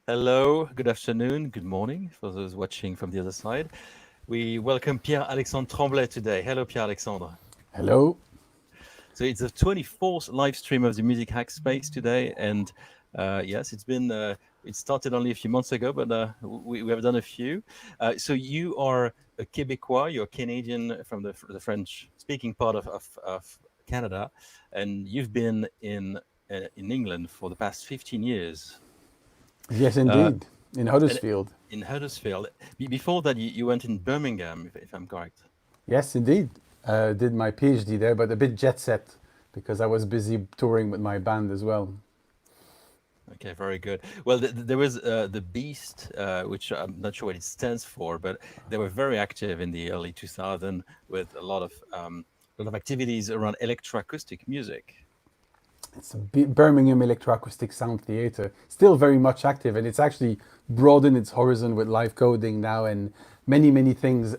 Hello, good afternoon, good morning for those watching from the other side. We welcome Pierre Alexandre Tremblay today. Hello, Pierre Alexandre. Hello. So it's the 24th live stream of the Music Hack Space today, and yes, it started only a few months ago, but we have done a few. So you are a Québécois, you're Canadian from the French-speaking part of Canada, and you've been in England for the past 15 years. Yes, Uh, indeed. In and Huddersfield. in Huddersfield. Before that, you went in Birmingham, if I'm correct. Yes, indeed. Did my PhD there, but a bit jet set because I was busy touring with my band as well. Okay, very good. Well, there was the Beast, which I'm not sure what it stands for, but they were very active in the early 2000s with a lot of activities around electroacoustic music. It's a Birmingham Electroacoustic Sound Theatre, still very much active, and it's actually broadened its horizon with live coding now and many, many things.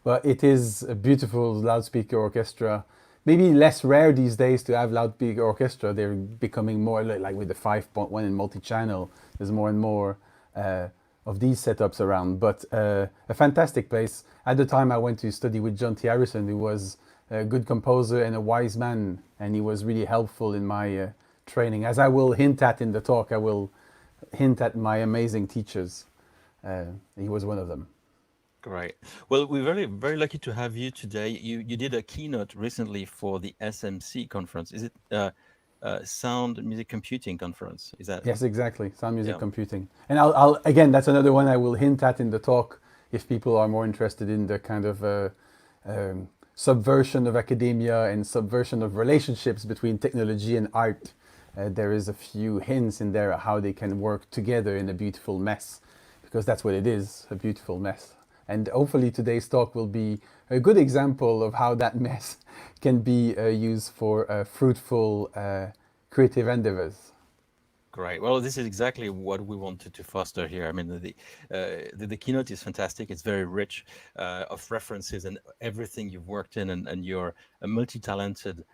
But it is a beautiful loudspeaker orchestra. Maybe less rare these days to have loudspeaker orchestra. They're becoming more like with the 5.1 and multi-channel. There's more and more of these setups around. But a fantastic place. At the time, I went to study with John T. Harrison, who was a good composer and a wise man, and he was really helpful in my training. As I will hint at in the talk, I will hint at my amazing teachers. He was one of them. Great. Well, we're very lucky to have you today. You did a keynote recently for the SMC conference. Is it Sound Music Computing Conference? Is that Yes, exactly. Sound music yeah? computing. And I'll again, that's another one I will hint at in the talk if people are more interested in the kind of subversion of academia and subversion of relationships between technology and art. There is a few hints in there how they can work together in a beautiful mess, because that's what it is, a beautiful mess. And hopefully today's talk will be a good example of how that mess can be used for fruitful creative endeavors. Great. Well, this is exactly what we wanted to foster here. I mean, the keynote is fantastic. It's very rich of references and everything you've worked in, and you're a multi-talented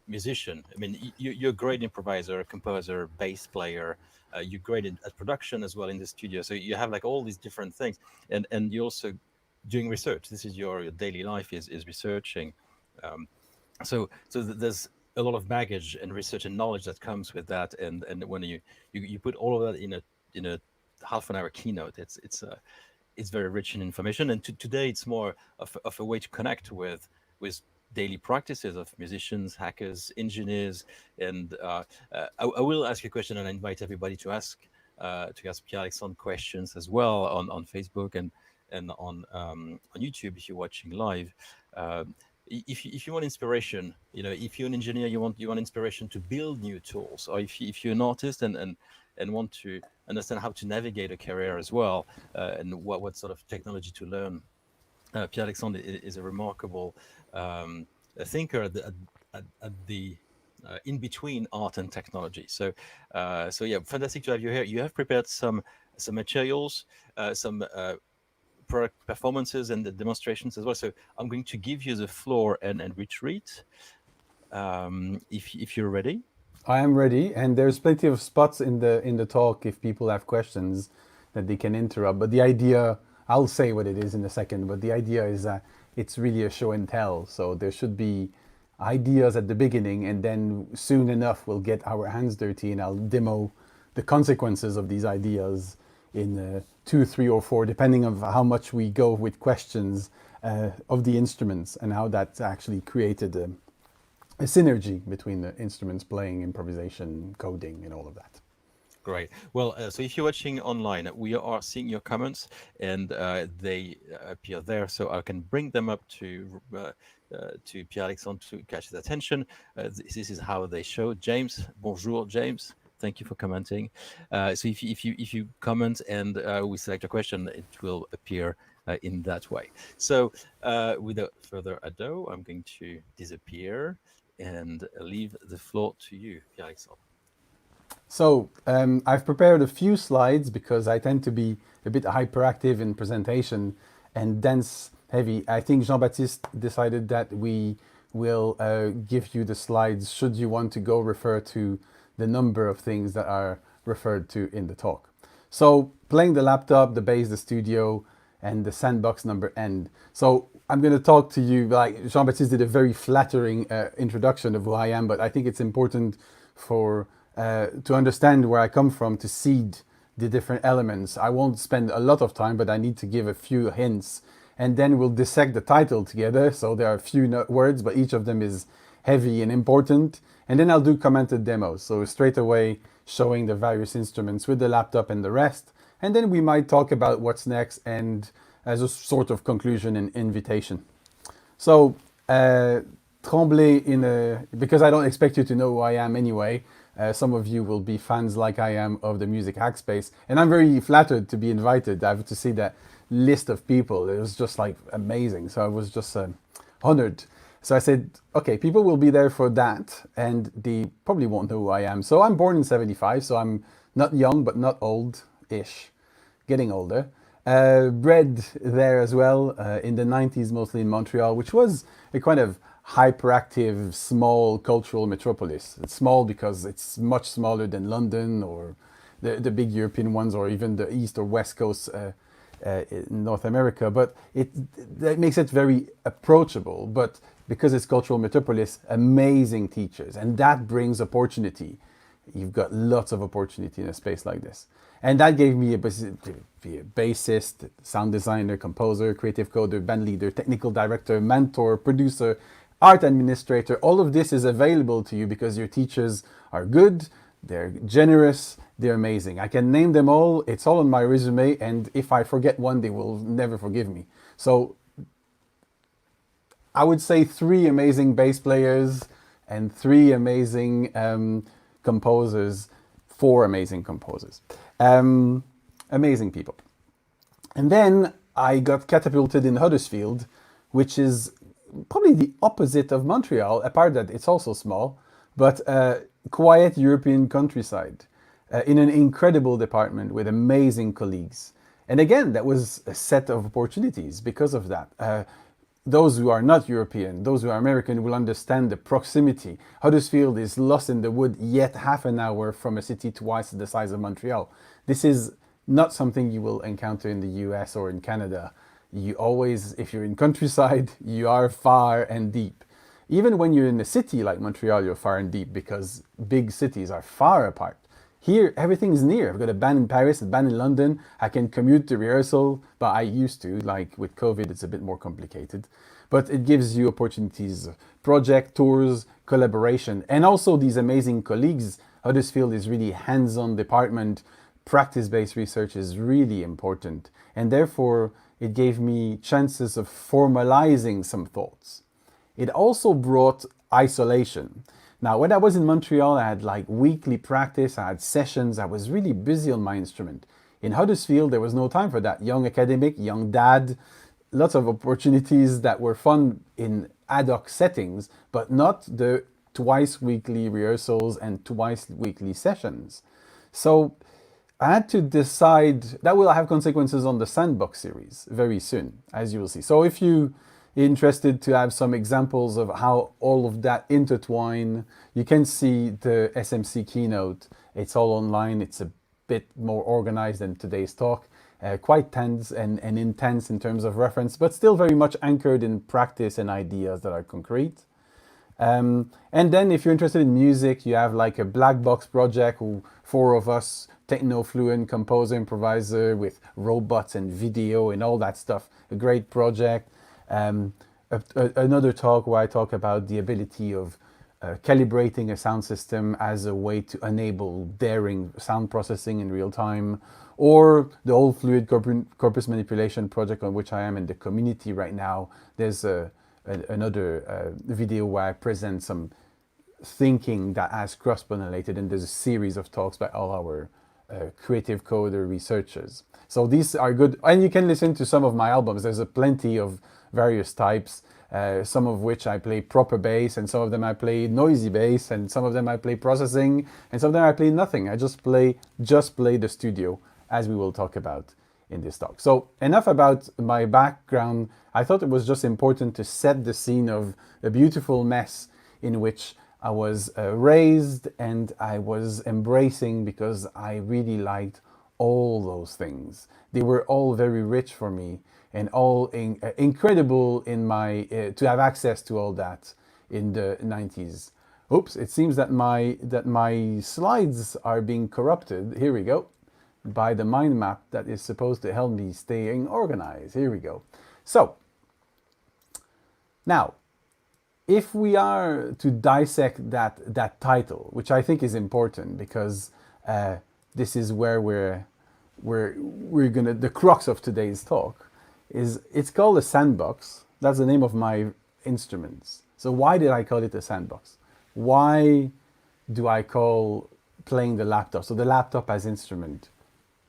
musician. I mean, you're a great improviser, composer, bass player. You're great at production as well in the studio. So you have like all these different things, and you're also doing research. This is your daily life is researching. Um, so there's a lot of baggage and research and knowledge that comes with that, and when you put all of that in a half an hour keynote, it's very rich in information. And today it's more of a way to connect with daily practices of musicians, hackers, engineers. And I will ask you a question, and I invite everybody to ask Pierre Alexandre questions as well on Facebook and on YouTube if you're watching live. If you want inspiration, if you're an engineer, you want inspiration to build new tools, or if you're an artist and want to understand how to navigate a career as well, and what sort of technology to learn. Pierre Alexandre is a remarkable a thinker at the in between art and technology. So yeah, fantastic to have you here. You have prepared some materials, some product performances and the demonstrations as well. So I'm going to give you the floor and retreat if you're ready. I am ready, and there's plenty of spots in the talk if people have questions that they can interrupt. But the idea, I'll say what it is in a second. But the idea is that it's really a show and tell. So there should be ideas at the beginning, and then soon enough we'll get our hands dirty, and I'll demo the consequences of these ideas in 2, 3, or 4, depending on how much we go with questions of the instruments and how that's actually created a synergy between the instruments playing, improvisation, coding, and all of that. Great. Well, so if you're watching online, we are seeing your comments, and they appear there, so I can bring them up to Pierre Alexandre to catch his attention. This is how they show. James, bonjour, James. Thank you for commenting. So if you comment and we select a question, it will appear in that way. So without further ado, I'm going to disappear and leave the floor to you, Pierre Alexandre. So I've prepared a few slides because I tend to be a bit hyperactive in presentation and dense, heavy. I think Jean-Baptiste decided that we will give you the slides should you want to go refer to the number of things that are referred to in the talk. So playing the laptop, the bass, the studio, and the Sandbox number end. So I'm going to talk to you, like Jean-Baptiste did a very flattering introduction of who I am, but I think it's important for to understand where I come from, to seed the different elements. I won't spend a lot of time, but I need to give a few hints, and then we'll dissect the title together. So there are a few words, but each of them is heavy and important. And then I'll do commented demos, so straight away showing the various instruments with the laptop and the rest. And then we might talk about what's next, and as a sort of conclusion and invitation. So Tremblay, because I don't expect you to know who I am anyway. Some of you will be fans like I am of the Music Hackspace, and I'm very flattered to be invited. I have to see that list of people. It was just like amazing. So I was just honored. So I said, okay, people will be there for that, and they probably won't know who I am. So I'm born in 75, so I'm not young, but not old-ish, getting older. Bred there as well, in the 90s, mostly in Montreal, which was a kind of hyperactive, small cultural metropolis. It's small because it's much smaller than London or the big European ones, or even the East or West Coast in North America. But that makes it very approachable. But because it's cultural metropolis, amazing teachers, and that brings opportunity. You've got lots of opportunity in a space like this. And that gave me a bassist, sound designer, composer, creative coder, band leader, technical director, mentor, producer, art administrator. All of this is available to you because your teachers are good, they're generous, they're amazing. I can name them all, it's all on my resume, and if I forget one, they will never forgive me. So I would say 3 amazing bass players and 3 amazing composers, 4 amazing composers. Amazing people. And then I got catapulted in Huddersfield, which is probably the opposite of Montreal, apart that it's also small, but quiet European countryside, in an incredible department with amazing colleagues. And again, that was a set of opportunities because of that. Those who are not European, those who are American, will understand the proximity. Huddersfield is lost in the wood, yet half an hour from a city twice the size of Montreal. This is not something you will encounter in the US or in Canada. You always, if you're in countryside, you are far and deep. Even when you're in a city like Montreal, you're far and deep because big cities are far apart. Here, everything's near. I've got a band in Paris, a band in London. I can commute to rehearsal, but I used to. Like with COVID, it's a bit more complicated. But it gives you opportunities, project, tours, collaboration, and also these amazing colleagues. Huddersfield is really hands-on department. Practice-based research is really important. And therefore, it gave me chances of formalizing some thoughts. It also brought isolation. Now, when I was in Montreal, I had like weekly practice, I had sessions, I was really busy on my instrument. In Huddersfield, there was no time for that. Young academic, young dad, lots of opportunities that were fun in ad hoc settings, but not the twice weekly rehearsals and twice weekly sessions. So I had to decide. That will have consequences on the Sandbox series very soon, as you will see. So if you interested to have some examples of how all of that intertwine, you can see the SMC keynote. It's all online. It's a bit more organized than today's talk. Quite tense and intense in terms of reference, but still very much anchored in practice and ideas that are concrete. And then if you're interested in music, you have like a black box project, 4 of us, techno-fluent composer, improviser with robots and video and all that stuff. A great project. Another talk where I talk about the ability of calibrating a sound system as a way to enable daring sound processing in real time, or the whole Fluid Corpus Manipulation project on which I am in the community right now. There's another video where I present some thinking that has cross-pollinated, and there's a series of talks by all our creative coder researchers. So these are good, and you can listen to some of my albums. There's a plenty of various types, some of which I play proper bass, and some of them I play noisy bass, and some of them I play processing, and some of them I play nothing. I just play the studio, as we will talk about in this talk. So enough about my background. I thought it was just important to set the scene of a beautiful mess in which I was raised and I was embracing because I really liked all those things. They were all very rich for me and all incredible in my to have access to all that in the 90s. Oops, it seems that my slides are being corrupted. Here we go. By the mind map that is supposed to help me staying organized. Here we go. So, now, if we are to dissect that title, which I think is important because this is where we're gonna, the crux of today's talk is, it's called a sandbox. That's the name of my instruments. So why did I call it a sandbox? Why do I call playing the laptop? So the laptop as instrument,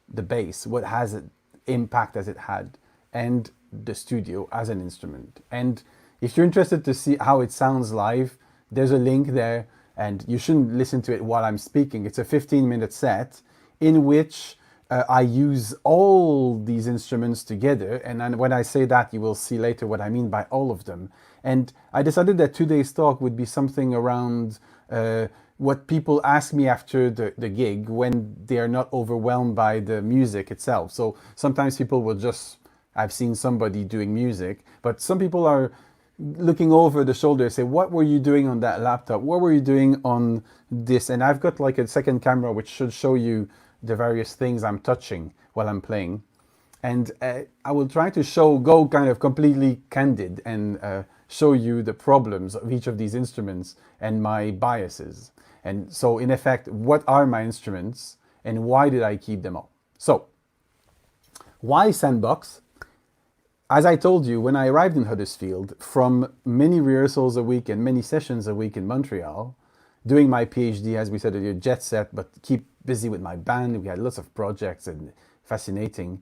the bass, what has it impact as it had, and the studio as an instrument. And if you're interested to see how it sounds live, there's a link there, and you shouldn't listen to it while I'm speaking. It's a 15-minute set in which I use all these instruments together. And then when I say that, you will see later what I mean by all of them. And I decided that today's talk would be something around what people ask me after the gig when they are not overwhelmed by the music itself. So sometimes people will just, I've seen somebody doing music, but some people are looking over the shoulder, say, what were you doing on that laptop? What were you doing on this? And I've got like a second camera which should show you the various things I'm touching while I'm playing. And I will try to go kind of completely candid and show you the problems of each of these instruments and my biases. And so in effect, what are my instruments and why did I keep them all? So, why Sandbox? As I told you, when I arrived in Huddersfield, from many rehearsals a week and many sessions a week in Montreal, doing my PhD, as we said earlier, jet set, but keep busy with my band. We had lots of projects and fascinating.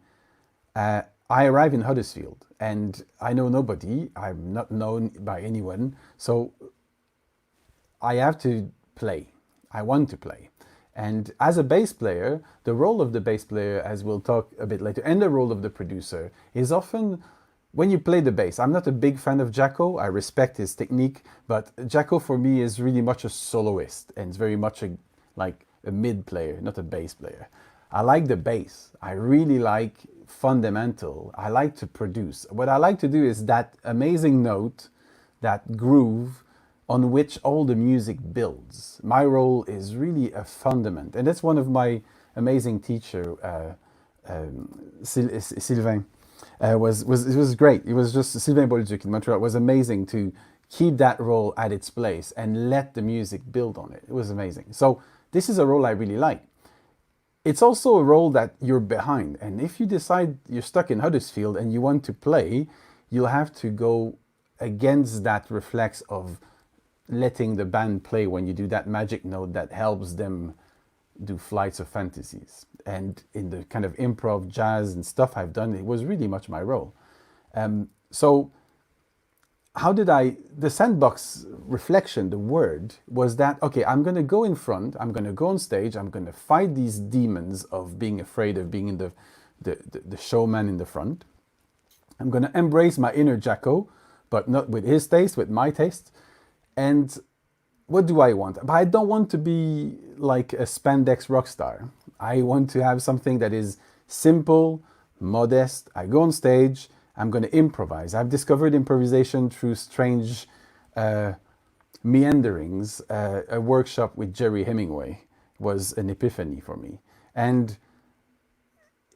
I arrived in Huddersfield and I know nobody. I'm not known by anyone. So I have to play. I want to play. And as a bass player, the role of the bass player, as we'll talk a bit later, and the role of the producer is often when you play the bass. I'm not a big fan of Jaco. I respect his technique, but Jaco for me is really much a soloist and it's very much like a mid player, not a bass player. I like the bass. I really like fundamental. I like to produce. What I like to do is that amazing note, that groove on which all the music builds. My role is really a fundament. And that's one of my amazing teacher, Sylvain. It was great. It was just Sylvain Bolduc in Montreal. It was amazing to keep that role at its place and let the music build on it. It was amazing. So this is a role I really like. It's also a role that you're behind. And if you decide you're stuck in Huddersfield and you want to play, you'll have to go against that reflex of letting the band play when you do that magic note that helps them do flights of fantasies. And in the kind of improv, jazz and stuff I've done, it was really much my role. So how did the Sandbox reflection, the word, was that, okay, I'm going to go in front, I'm going to go on stage, I'm going to fight these demons of being afraid of being in the showman in the front. I'm going to embrace my inner Jaco, but not with his taste, with my taste. And what do I want? But I don't want to be like a spandex rock star. I want to have something that is simple, modest. I go on stage, I'm going to improvise. I've discovered improvisation through strange meanderings. A workshop with Jerry Hemingway was an epiphany for me. And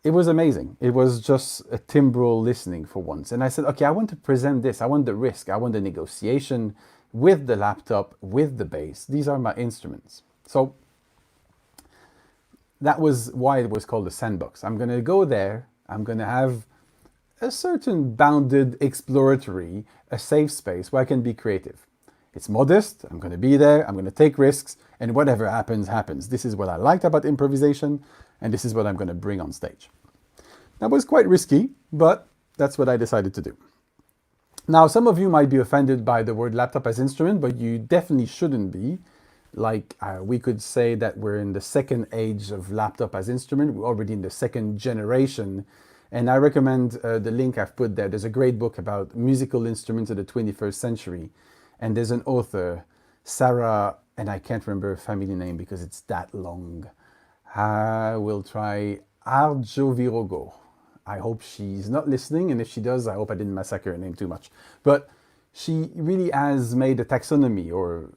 it was amazing. It was just a timbral listening for once. And I said, okay, I want to present this. I want the risk. I want the negotiation with the laptop, with the bass. These are my instruments. So that was why it was called the Sandbox. I'm going to go there. I'm going to have a certain bounded, exploratory, a safe space where I can be creative. It's modest. I'm going to be there. I'm going to take risks. And whatever happens, happens. This is what I liked about improvisation. And this is what I'm going to bring on stage. That was quite risky, but that's what I decided to do. Now, some of you might be offended by the word laptop as instrument, but you definitely shouldn't be. Like we could say that we're in the second age of laptop as instrument. We're already in the second generation. And I recommend the link I've put there. There's a great book about musical instruments of the 21st century. And there's an author, Sarah, and I can't remember her family name because it's that long. I will try. Arjovirogo. I hope she's not listening, and if she does, I hope I didn't massacre her name too much. But she really has made a taxonomy or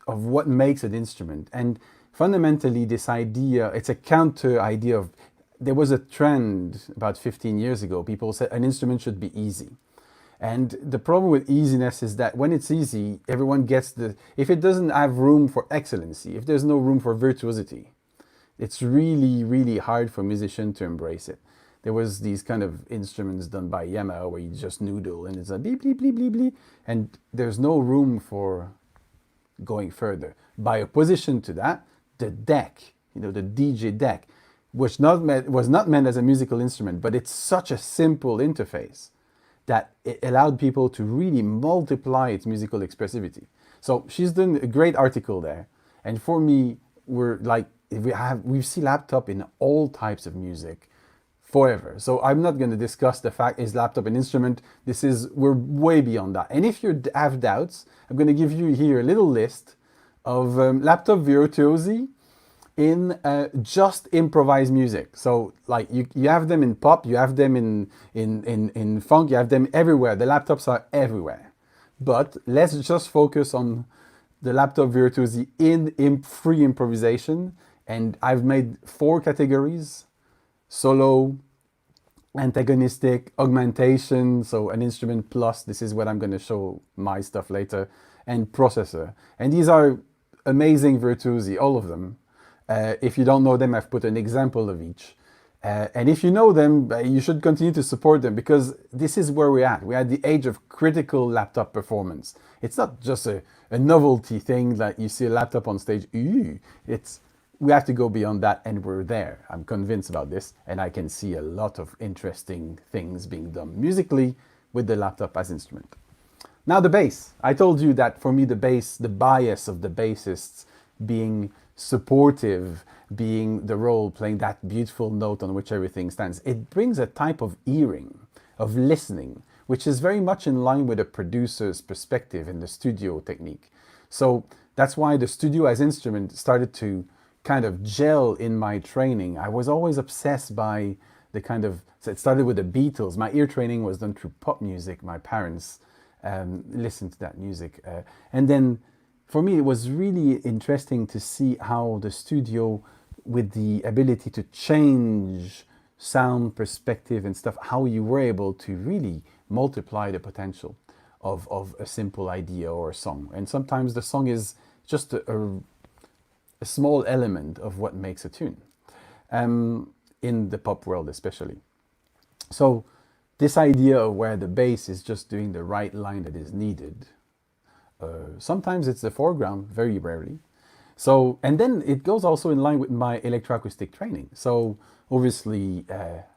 of what makes an instrument. And fundamentally, this idea, it's a counter idea of, there was a trend about 15 years ago. People said an instrument should be easy. And the problem with easiness is that when it's easy, everyone gets if it doesn't have room for excellency, if there's no room for virtuosity, it's really, really hard for musicians to embrace it. There was these kind of instruments done by Yamaha where you just noodle and it's a bleep, bleep, bleep, bleep, bleep, and there's no room for going further. By opposition to that, the deck, the DJ deck, was not meant as a musical instrument, but it's such a simple interface that it allowed people to really multiply its musical expressivity. So she's done a great article there. And for me, we see laptop in all types of music forever. So I'm not going to discuss the fact, is laptop an instrument? We're way beyond that. And if you have doubts, I'm going to give you here a little list of laptop virtuosi in just improvised music. So like you have them in pop, you have them in funk, you have them everywhere. The laptops are everywhere. But let's just focus on the laptop virtuosi in free improvisation. And I've made 4 categories: solo, antagonistic, augmentation, so an instrument plus, this is what I'm going to show my stuff later, and processor. And these are amazing virtuosi, all of them. If you don't know them, I've put an example of each. And if you know them, you should continue to support them, because this is where we're at. We're at the age of critical laptop performance. It's not just a novelty thing that you see a laptop on stage. We have to go beyond that, and we're there. I'm convinced about this, and I can see a lot of interesting things being done musically with the laptop as instrument. Now the bass. I told you that for me the bass, the bias of the bassists being supportive, being the role, playing that beautiful note on which everything stands, it brings a type of earring, of listening, which is very much in line with a producer's perspective in the studio technique. So that's why the studio as instrument started to kind of gel in my training. I was always obsessed by so it started with the Beatles. My ear training was done through pop music. My parents listened to that music. And then for me, it was really interesting to see how the studio, with the ability to change sound perspective and stuff, how you were able to really multiply the potential of a simple idea or a song. And sometimes the song is just a small element of what makes a tune, in the pop world especially. So this idea of where the bass is just doing the right line that is needed, sometimes it's the foreground, very rarely. So, and then it goes also in line with my electroacoustic training. So obviously,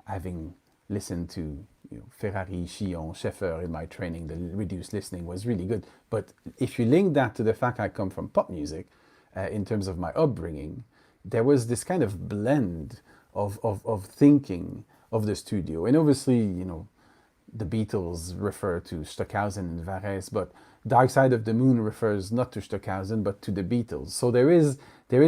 having listened to Ferrari, Chillon, Schaeffer in my training, the reduced listening was really good. But if you link that to the fact I come from pop music, in terms of my upbringing, there was this kind of blend of thinking of the studio. And obviously, the Beatles refer to Stockhausen and Varese, but Dark Side of the Moon refers not to Stockhausen, but to the Beatles. So there is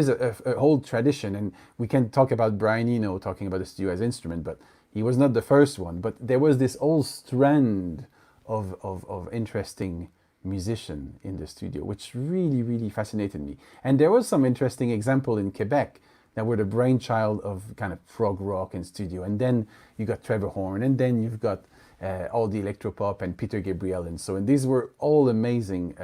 a whole tradition, and we can talk about Brian Eno talking about the studio as instrument, but he was not the first one. But there was this whole strand of interesting musician in the studio, which really, really fascinated me. And there was some interesting example in Quebec that were the brainchild of kind of prog rock and studio. And then you got Trevor Horn, and then you've got all the electropop and Peter Gabriel and so. And these were all amazing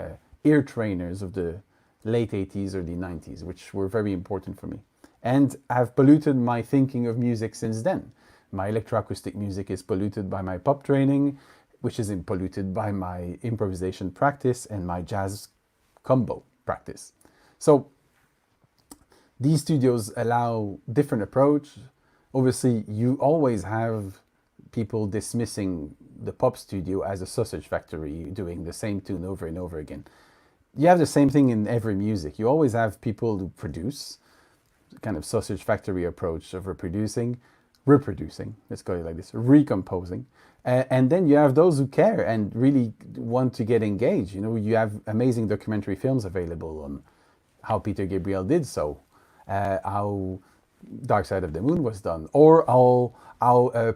ear trainers of the late 80s, early 90s, which were very important for me. And I've polluted my thinking of music since then. My electroacoustic music is polluted by my pop training, which is polluted by my improvisation practice and my jazz combo practice. So these studios allow different approach. Obviously, you always have people dismissing the pop studio as a sausage factory doing the same tune over and over again. You have the same thing in every music. You always have people who produce, kind of sausage factory approach of reproducing, let's call it like this, recomposing. And then you have those who care and really want to get engaged. You have amazing documentary films available on how Peter Gabriel did so, how Dark Side of the Moon was done, or how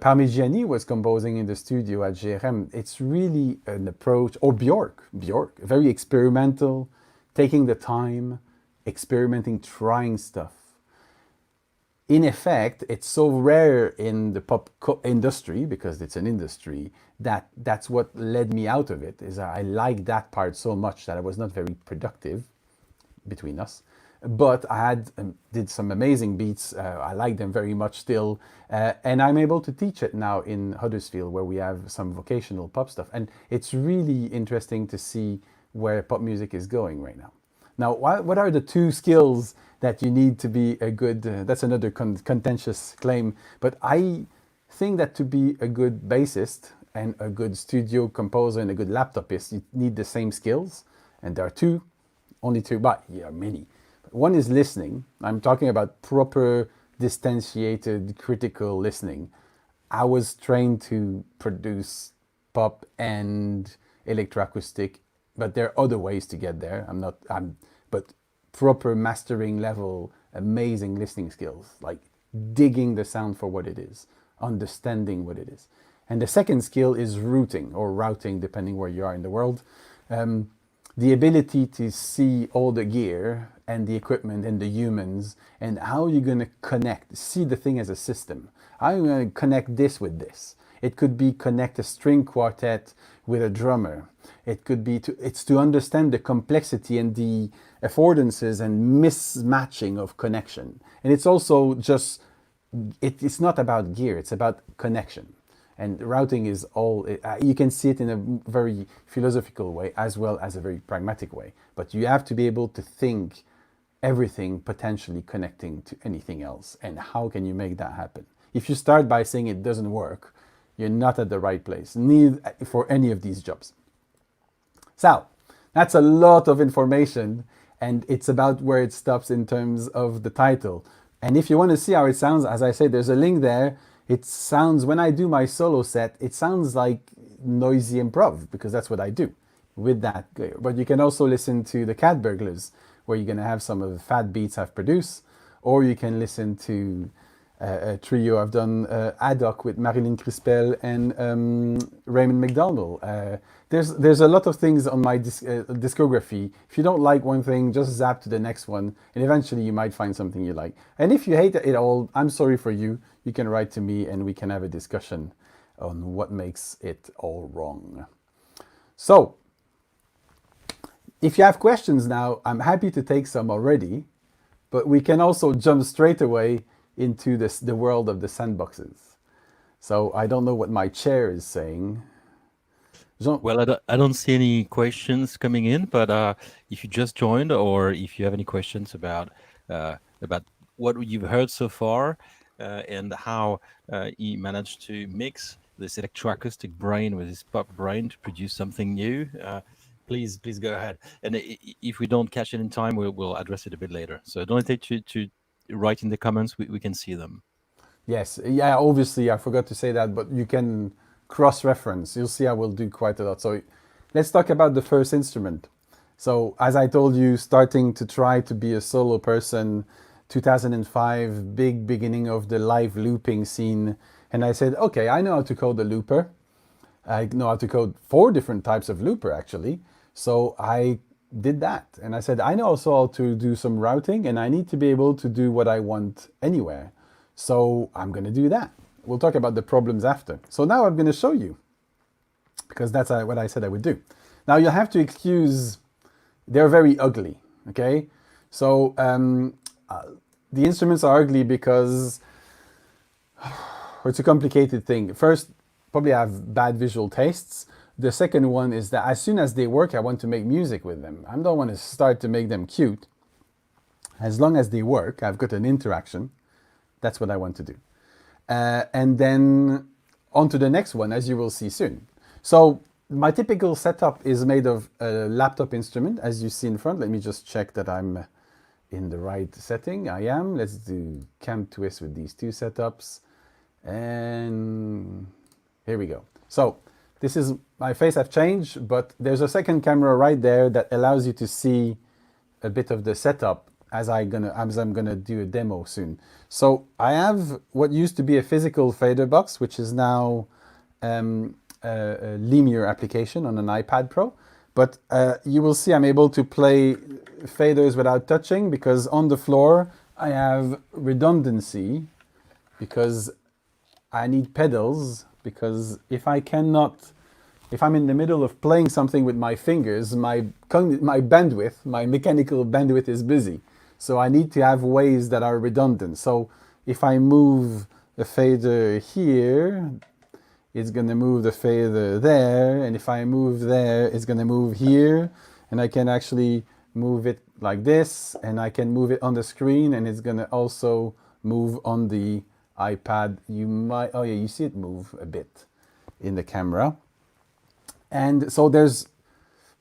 Parmigiani was composing in the studio at GRM. It's really an approach, or Bjork, very experimental, taking the time, experimenting, trying stuff. In effect, it's so rare in the pop industry, because it's an industry, that's what led me out of it, is I like that part so much that I was not very productive between us. But I had did some amazing beats. I like them very much still, and I'm able to teach it now in Huddersfield, where we have some vocational pop stuff, and it's really interesting to see where pop music is going right now. Now, what are the two skills that you need to be a good? That's another contentious claim, but I think that to be a good bassist and a good studio composer and a good laptopist, you need the same skills, and there are two, only two, but yeah, many. One is listening. I'm talking about proper, distantiated, critical listening. I was trained to produce pop and electroacoustic, but there are other ways to get there. But proper mastering level, amazing listening skills, like digging the sound for what it is, understanding what it is. And the second skill is routing, or routing, depending where you are in the world. The ability to see all the gear and the equipment and the humans, and how you're going to connect, see the thing as a system. How are you going to connect this with this? It could be connect a string quartet with a drummer. It could be to understand the complexity and the affordances and mismatching of connection. And it's also just, it's not about gear, it's about connection. And routing is all, you can see it in a very philosophical way as well as a very pragmatic way. But you have to be able to think everything potentially connecting to anything else. And how can you make that happen? If you start by saying it doesn't work, you're not at the right place, neither for any of these jobs. So that's a lot of information, and it's about where it stops in terms of the title. And if you want to see how it sounds, as I said, there's a link there. It sounds, when I do my solo set, it sounds like noisy improv, because that's what I do with that. But you can also listen to the Cat Burglars, where you're going to have some of the fat beats I've produced, or you can listen to a trio I've done ad hoc with Marilyn Crispel and Raymond McDonald. There's a lot of things on my discography. If you don't like one thing, just zap to the next one, and eventually you might find something you like. And if you hate it all, I'm sorry for you. You can write to me and we can have a discussion on what makes it all wrong. So, if you have questions now, I'm happy to take some already, but we can also jump straight away into the world of the sandboxes. So I don't know what my chair is saying. Jean? Well, I don't see any questions coming in, but if you just joined, or if you have any questions about what you've heard so far, and how he managed to mix this electroacoustic brain with his pop brain to produce something new, please go ahead. And if we don't catch it in time, we'll address it a bit later. So don't hesitate to write in the comments. We can see them. Yes, yeah, obviously I forgot to say that, but you can cross-reference. You'll see I will do quite a lot. So let's talk about the first instrument. So as I told you, starting to try to be a solo person, 2005, big beginning of the live looping scene. And I said, okay, I know how to code a looper. I know how to code 4 different types of looper, actually. So I did that. And I said, I know also how to do some routing, and I need to be able to do what I want anywhere. So I'm going to do that. We'll talk about the problems after. So now I'm going to show you, because that's what I said I would do. Now you have to excuse, they're very ugly, okay? So the instruments are ugly because it's a complicated thing. First, probably I have bad visual tastes. The second one is that as soon as they work, I want to make music with them. I don't want to start to make them cute. As long as they work, I've got an interaction. That's what I want to do. And then on to the next one, as you will see soon. So my typical setup is made of a laptop instrument, as you see in front. Let me just check that I'm in the right setting. I am. Let's do cam twist with these 2 setups. And here we go. So this is my face. I've changed, but there's a second camera right there that allows you to see a bit of the setup as I'm gonna do a demo soon. So I have what used to be a physical fader box, which is now a linear application on an iPad Pro. But you will see I'm able to play faders without touching, because on the floor I have redundancy, because I need pedals, because if I'm in the middle of playing something with my fingers, my bandwidth, my mechanical bandwidth is busy. So I need to have ways that are redundant. So if I move the fader here, it's going to move the fader there. And if I move there, it's going to move here. And I can actually move it like this. And I can move it on the screen. And it's going to also move on the iPad. Oh yeah, you see it move a bit in the camera. And so there's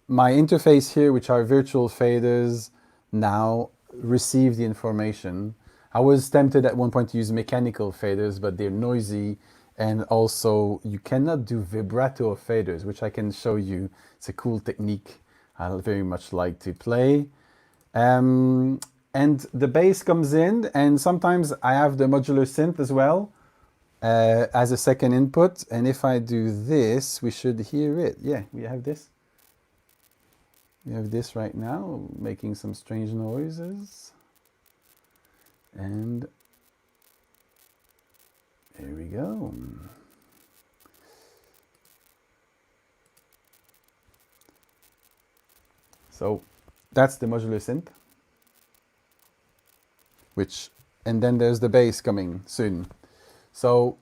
my interface here, which are virtual faders, now receive the information. I was tempted at one point to use mechanical faders, but they're noisy. And also you cannot do vibrato of faders, which I can show you. It's a cool technique I very much like to play. And the bass comes in, and sometimes I have the modular synth as well as a second input. And if I do this, we should hear it. Yeah, we have this. We have this right now, making some strange noises. And there we go. So that's the modular synth. And then there's the bass coming soon. So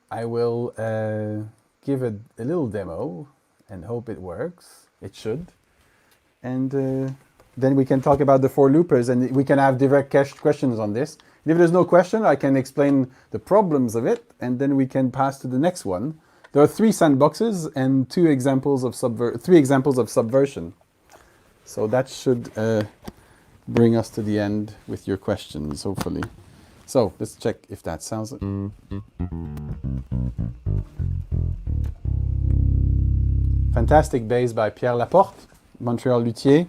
I will give it a little demo and hope it works. It should. And then we can talk about the 4 loopers, and we can have direct questions on this. And if there's no question, I can explain the problems of it, and then we can pass to the next one. There are 3 sandboxes and 3 examples of subversion. So that should bring us to the end with your questions, hopefully. So let's check if that sounds. Fantastic bass by Pierre Laporte, Montréal luthier.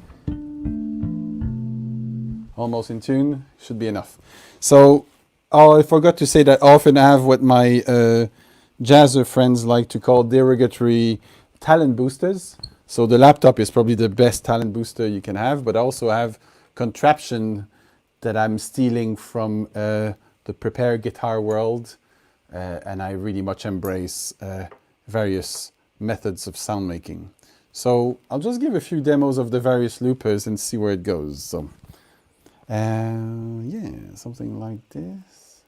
Almost in tune, should be enough. So I forgot to say that I often have what my jazzer friends like to call derogatory talent boosters. So the laptop is probably the best talent booster you can have, but I also have contraption that I'm stealing from the Prepare guitar world, and I really much embrace various methods of sound making. So I'll just give a few demos of the various loopers and see where it goes. So yeah, something like this.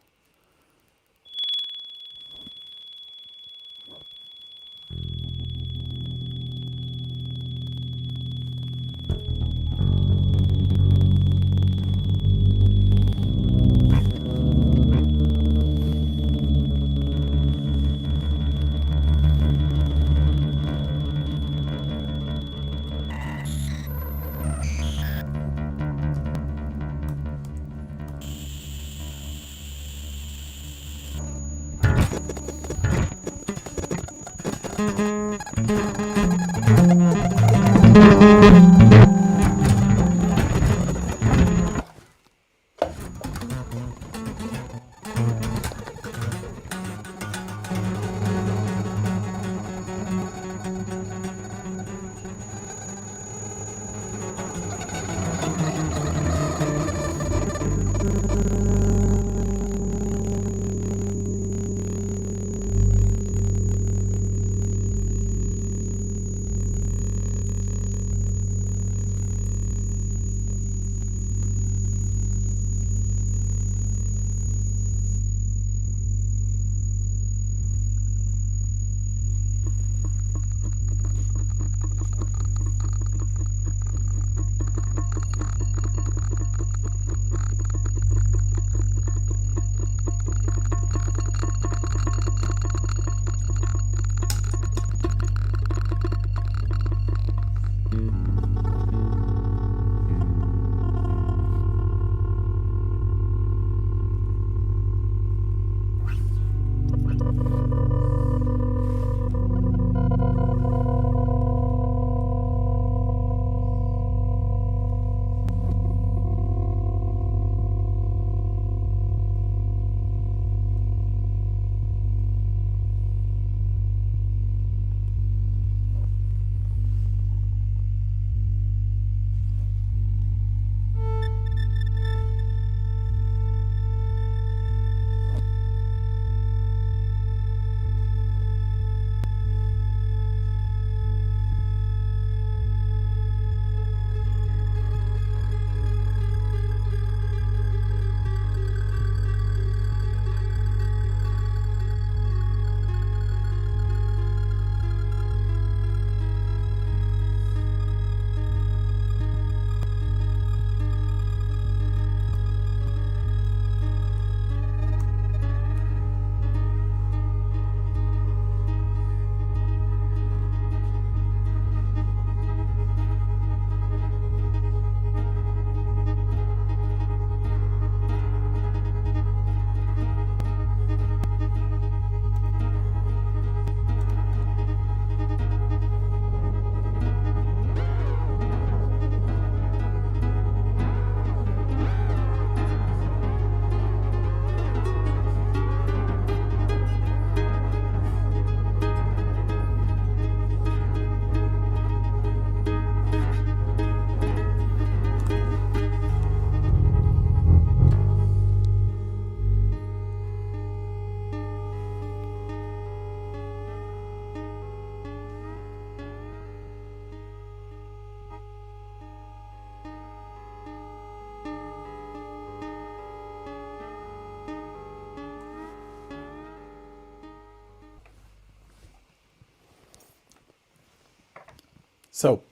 So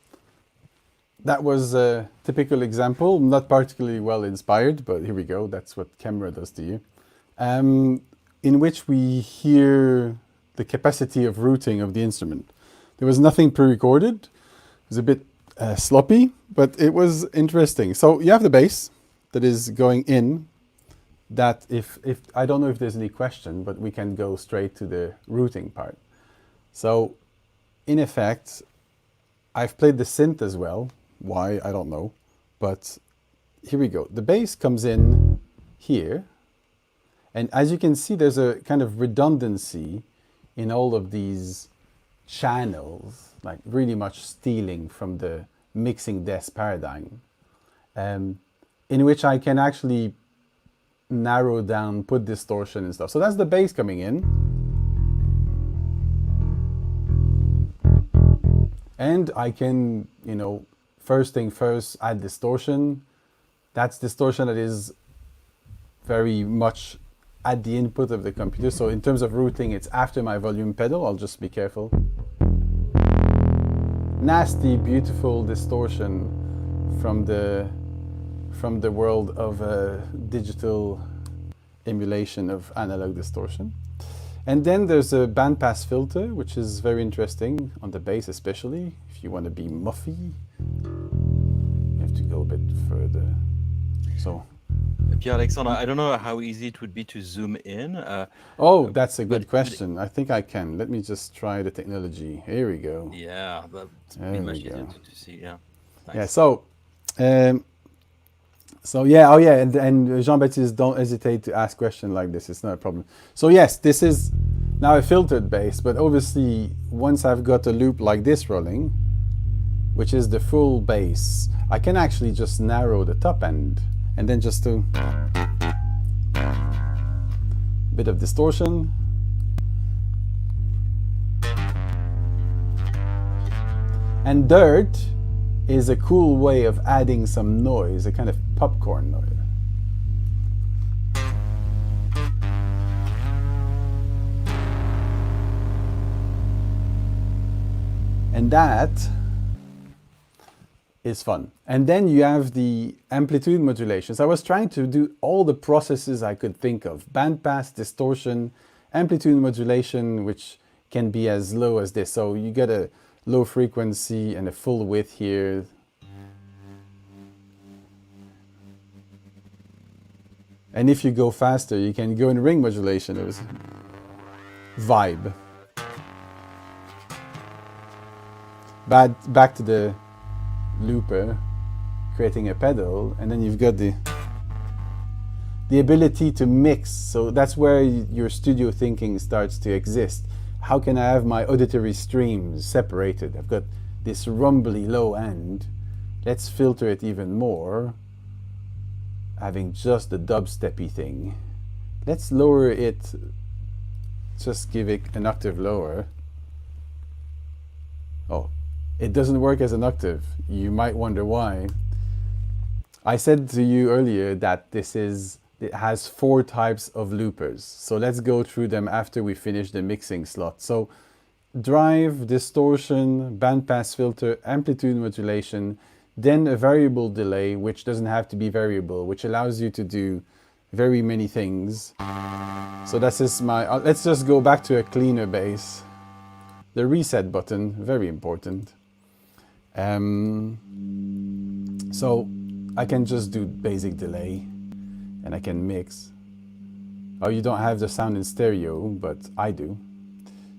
that was a typical example, not particularly well inspired, but here we go. That's what camera does to you. In which we hear the capacity of rooting of the instrument. There was nothing pre-recorded. It was a bit sloppy, but it was interesting. So you have the bass that is going in. That if I don't know if there's any question, but we can go straight to the rooting part. So in effect, I've played the synth as well. Why, I don't know. But here we go. The bass comes in here. And as you can see, there's a kind of redundancy in all of these channels, like really much stealing from the mixing desk paradigm, in which I can actually narrow down, put distortion and stuff. So that's the bass coming in. And I can, you know, first thing first, add distortion. That's distortion that is very much at the input of the computer. So in terms of routing, it's after my volume pedal. I'll just be careful. Nasty, beautiful distortion from the world of digital emulation of analog distortion. And then there's a bandpass filter, which is very interesting on the bass, especially if you want to be muffy. You have to go a bit further. So. Pierre Alexandre, I don't know how easy it would be to zoom in. That's a good question. I think I can. Let me just try the technology. Here we go. Yeah, that's much easier to see. Yeah. Thanks. Yeah. So yeah. Oh yeah. And Jean-Baptiste, don't hesitate to ask questions like this. It's not a problem. So yes, this is now a filtered bass, but obviously once I've got a loop like this rolling, which is the full bass, I can actually just narrow the top end. And then just do a bit of distortion. And dirt is a cool way of adding some noise, a kind of popcorn noise. And that is fun. And then you have the amplitude modulation. So I was trying to do all the processes I could think of. Bandpass, distortion, amplitude modulation, which can be as low as this. So you get a low frequency and a full width here. And if you go faster, you can go in ring modulation. It was vibe. Back to the looper, creating a pedal, and then you've got the ability to mix. So that's where your studio thinking starts to exist. How can I have my auditory streams separated? I've got this rumbly low end. Let's filter it even more, having just the dubsteppy thing. Let's lower it, just give it an octave lower. Oh, it doesn't work as an octave. You might wonder why. I said to you earlier that it has 4 types of loopers. So let's go through them after we finish the mixing slot. So drive, distortion, bandpass filter, amplitude modulation, then a variable delay, which doesn't have to be variable, which allows you to do very many things. So that's just let's just go back to a cleaner bass. The reset button, very important. So I can just do basic delay and I can mix. Oh, you don't have the sound in stereo, but I do.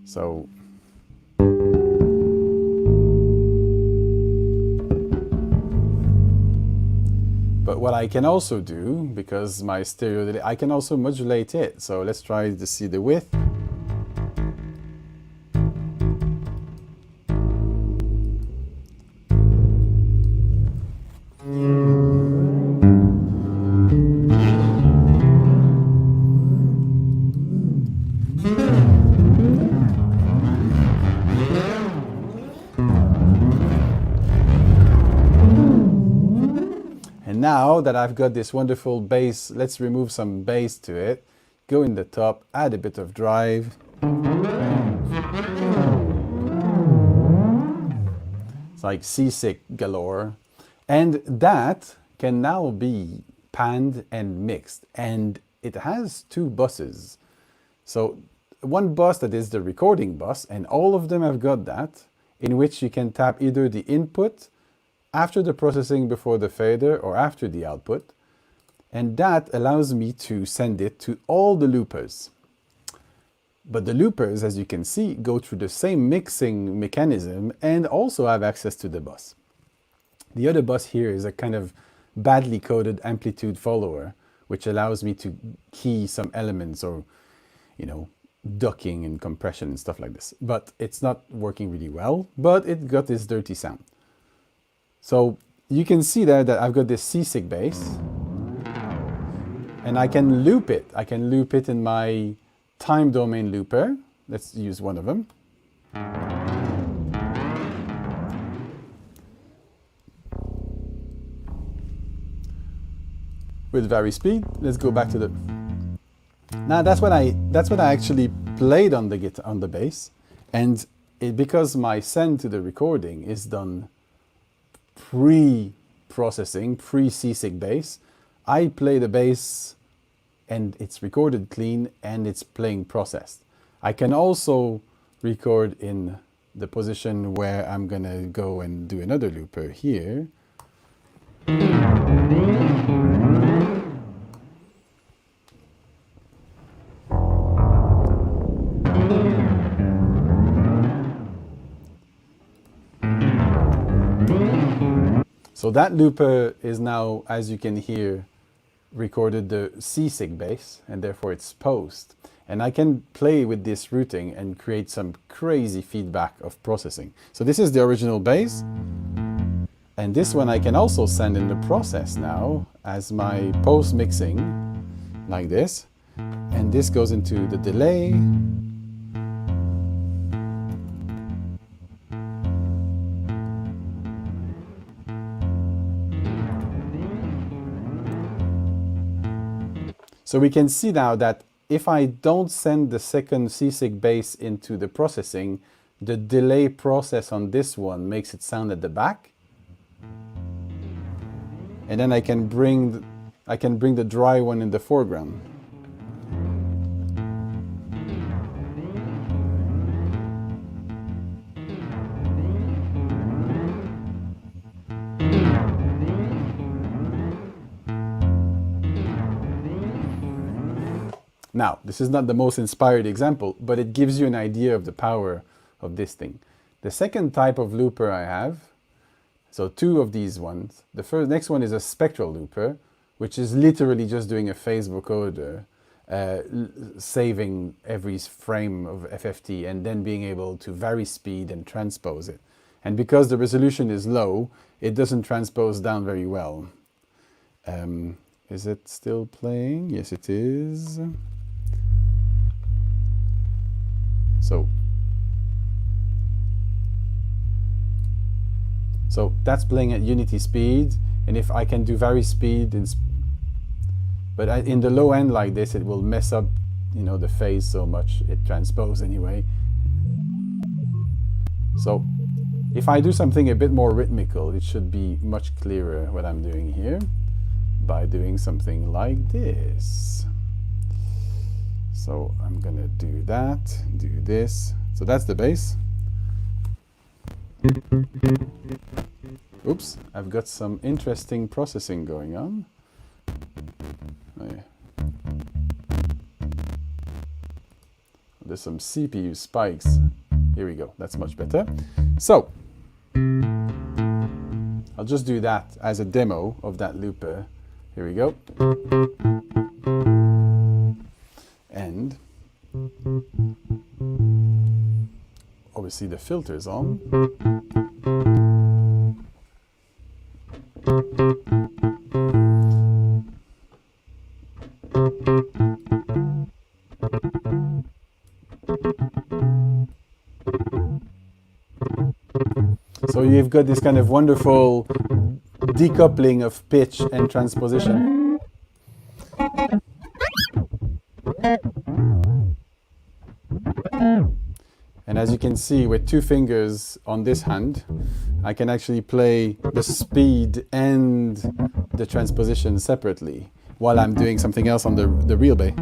So but what I can also do, because my stereo delay, I can also modulate it. So let's try to see the width. Now that I've got this wonderful bass, let's remove some bass to it. Go in the top, add a bit of drive. It's like seasick galore. And that can now be panned and mixed. And it has two buses. So one bus that is the recording bus, and all of them have got that, in which you can tap either the input after the processing before the fader or after the output. And that allows me to send it to all the loopers. But the loopers, as you can see, go through the same mixing mechanism and also have access to the bus. The other bus here is a kind of badly coded amplitude follower, which allows me to key some elements or, ducking and compression and stuff like this. But it's not working really well, but it got this dirty sound. So you can see there that I've got this seasick bass, and I can loop it. I can loop it in my time domain looper. Let's use one of them. With vary speed, let's go back to the. Now that's what I actually played on the bass, and because my send to the recording is done pre-processing, pre-seasick bass, I play the bass and it's recorded clean and it's playing processed. I can also record in the position where I'm gonna go and do another looper here. So that looper is now, as you can hear, recorded the seasick bass, and therefore it's post. And I can play with this routing and create some crazy feedback of processing. So this is the original bass. And this one I can also send in the process now as my post mixing, like this. And this goes into the delay. So we can see now that if I don't send the second seasick bass into the processing, the delay process on this one makes it sound at the back. And then I can bring the dry one in the foreground. Now, this is not the most inspired example, but it gives you an idea of the power of this thing. The second type of looper I have, so two of these ones. The next one is a spectral looper, which is literally just doing a phase vocoder, saving every frame of FFT and then being able to vary speed and transpose it. And because the resolution is low, it doesn't transpose down very well. Is it still playing? Yes, it is. So that's playing at unity speed, and if I can do vary speed, but in the low end like this, it will mess up, the phase so much it transposes anyway. So if I do something a bit more rhythmical, it should be much clearer what I'm doing here by doing something like this. So I'm gonna do that, do this. So that's the bass. Oops, I've got some interesting processing going on. Oh, yeah. There's some CPU spikes. Here we go, that's much better. So, I'll just do that as a demo of that looper. Here we go. And obviously the filter's on. So you've got this kind of wonderful decoupling of pitch and transposition. And as you can see, with two fingers on this hand, I can actually play the speed and the transposition separately while I'm doing something else on the real bay.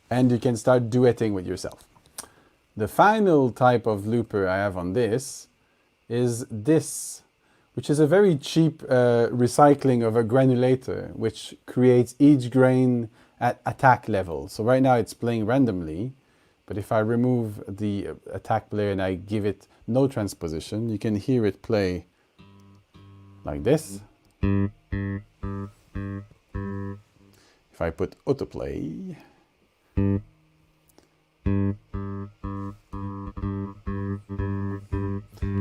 And you can start duetting with yourself. The final type of looper I have on this is this, which is a very cheap recycling of a granulator, which creates each grain at attack level. So right now it's playing randomly, but if I remove the attack player and I give it no transposition, you can hear it play like this. If I put autoplay,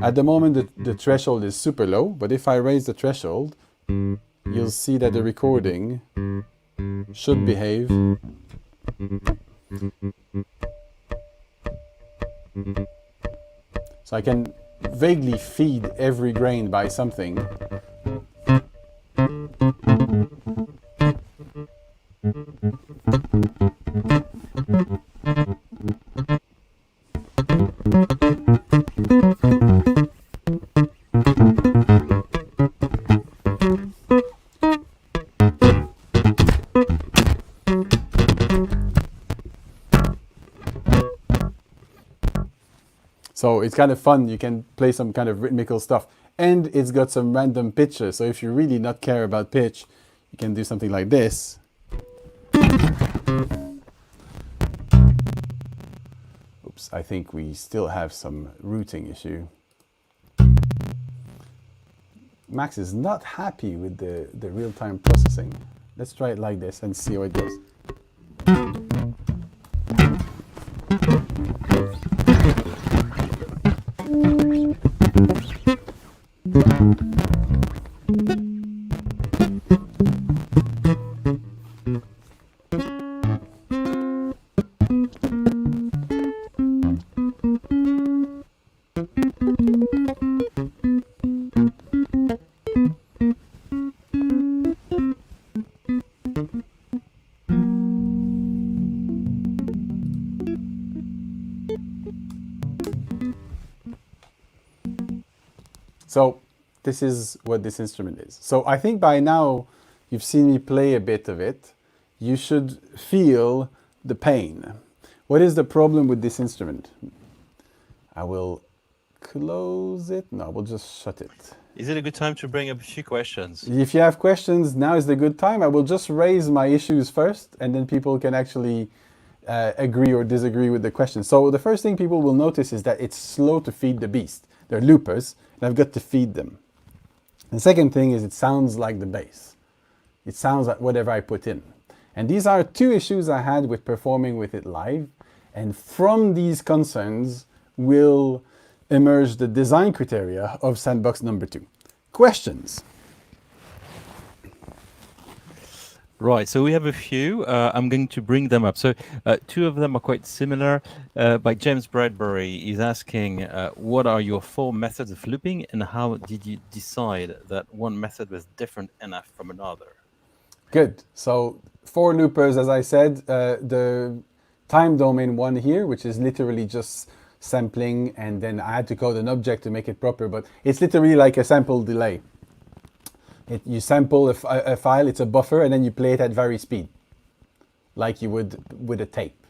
at the moment the threshold is super low, but if I raise the threshold, you'll see that the recording should behave so I can vaguely feed every grain by something. So it's kind of fun, you can play some kind of rhythmical stuff. And it's got some random pitches, so if you really not care about pitch, you can do something like this. Oops, I think we still have some routing issue. Max is not happy with the real-time processing. Let's try it like this and see how it goes. So this is what this instrument is. So I think by now you've seen me play a bit of it. You should feel the pain. What is the problem with this instrument? I will close it. No, we'll just shut it. Is it a good time to bring up a few questions? If you have questions, now is the good time. I will just raise my issues first, and then people can actually agree or disagree with the question. So the first thing people will notice is that it's slow to feed the beast. They're loopers, and I've got to feed them. The second thing is it sounds like the bass. It sounds like whatever I put in. And these are two issues I had with performing with it live. And from these concerns will emerge the design criteria of Sandbox number 2. Questions? Right, so we have a few. I'm going to bring them up. So two of them are quite similar. By James Bradbury, he's asking, what are your 4 methods of looping and how did you decide that one method was different enough from another? Good. So 4 loopers, as I said, the time domain one here, which is literally just sampling, and then I had to code an object to make it proper, but it's literally like a sample delay. You sample a file, it's a buffer, and then you play it at varied speed, like you would with a tape.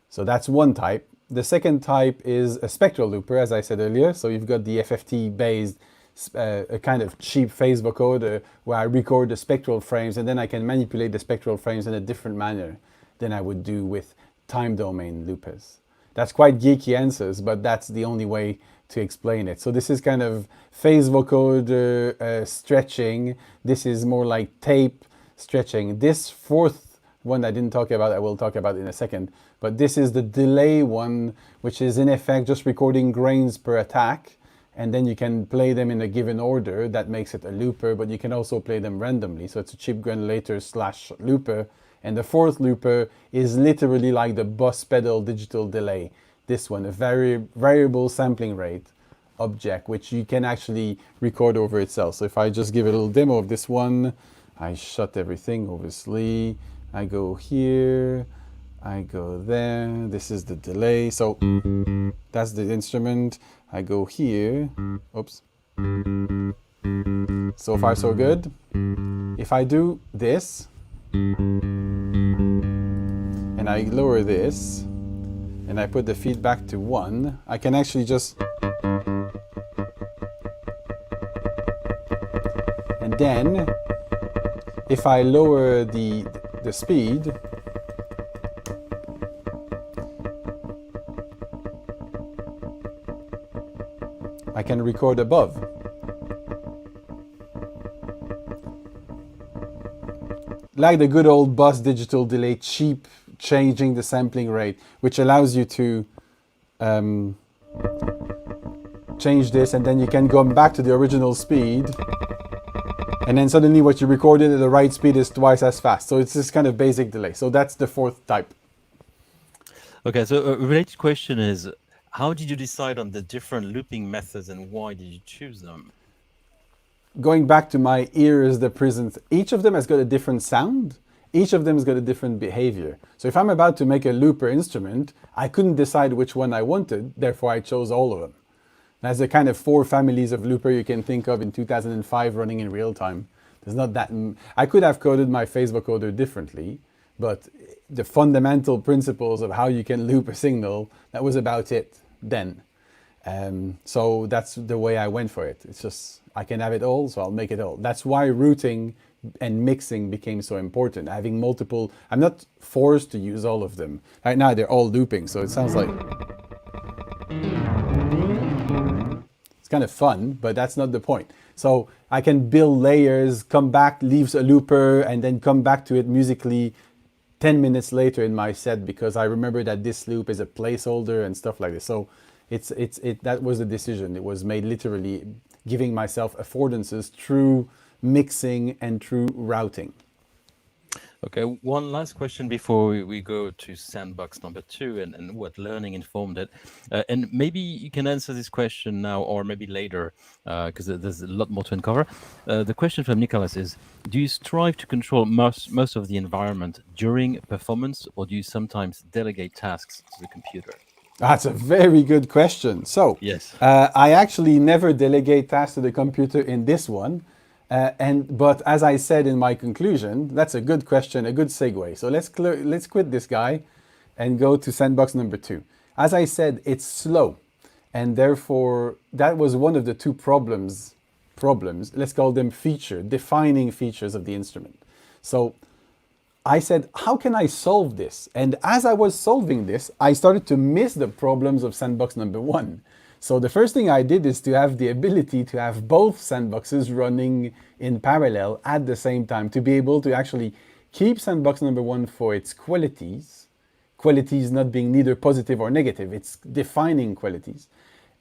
So that's one type. The second type is a spectral looper, as I said earlier. So you've got the FFT-based, a kind of cheap phase vocoder where I record the spectral frames, and then I can manipulate the spectral frames in a different manner than I would do with time domain loopers. That's quite geeky answers, but that's the only way to explain it. So this is kind of phase vocoder stretching. This is more like tape stretching. This fourth one I didn't talk about, I will talk about in a second, but this is the delay one, which is in effect just recording grains per attack, and then you can play them in a given order. That makes it a looper, but you can also play them randomly. So it's a chip granulator slash looper. And the fourth looper is literally like the bus pedal digital delay. This one, a variable sampling rate object, which you can actually record over itself. So if I just give a little demo of this one, I shut everything, obviously. I go here, I go there. This is the delay. So that's the instrument. I go here. Oops. So far, so good. If I do this, and I lower this, and I put the feedback to 1, I can actually just... And then, if I lower the speed, I can record above. Like the good old bus digital delay, cheap, changing the sampling rate, which allows you to change this, and then you can go back to the original speed, and then suddenly what you recorded at the right speed is twice as fast. So it's this kind of basic delay. So that's the fourth type. Okay, so a related question is, how did you decide on the different looping methods and why did you choose them? Going back to my ear is the prison. Each of them has got a different sound. Each of them has got a different behavior. So if I'm about to make a looper instrument, I couldn't decide which one I wanted, therefore I chose all of them. That's the kind of 4 families of looper you can think of in 2005 running in real time. There's not that... I could have coded my phase vocoder differently, but the fundamental principles of how you can loop a signal, that was about it then. So that's the way I went for it. It's just, I can have it all, so I'll make it all. That's why routing and mixing became so important. Having multiple... I'm not forced to use all of them. Right now they're all looping, so it sounds like... kind of fun, but that's not the point. So I can build layers, come back, leaves a looper, and then come back to it musically 10 minutes later in my set, because I remember that this loop is a placeholder and stuff like this. So that was the decision. It was made literally giving myself affordances through mixing and through routing. Okay, one last question before we go to Sandbox number 2 and what learning informed it. And maybe you can answer this question now or maybe later, because there's a lot more to uncover. The question from Nicholas is, do you strive to control most of the environment during performance, or do you sometimes delegate tasks to the computer? That's a very good question. So, yes, I actually never delegate tasks to the computer in this one. But as I said in my conclusion, that's a good question, a good segue. So let's quit this guy and go to Sandbox number 2. As I said, it's slow. And therefore, that was one of the 2 problems, let's call them defining features of the instrument. So I said, how can I solve this? And as I was solving this, I started to miss the problems of Sandbox number 1. So the first thing I did is to have the ability to have both sandboxes running in parallel at the same time, to be able to actually keep Sandbox number 1 for its qualities not being neither positive or negative, it's defining qualities,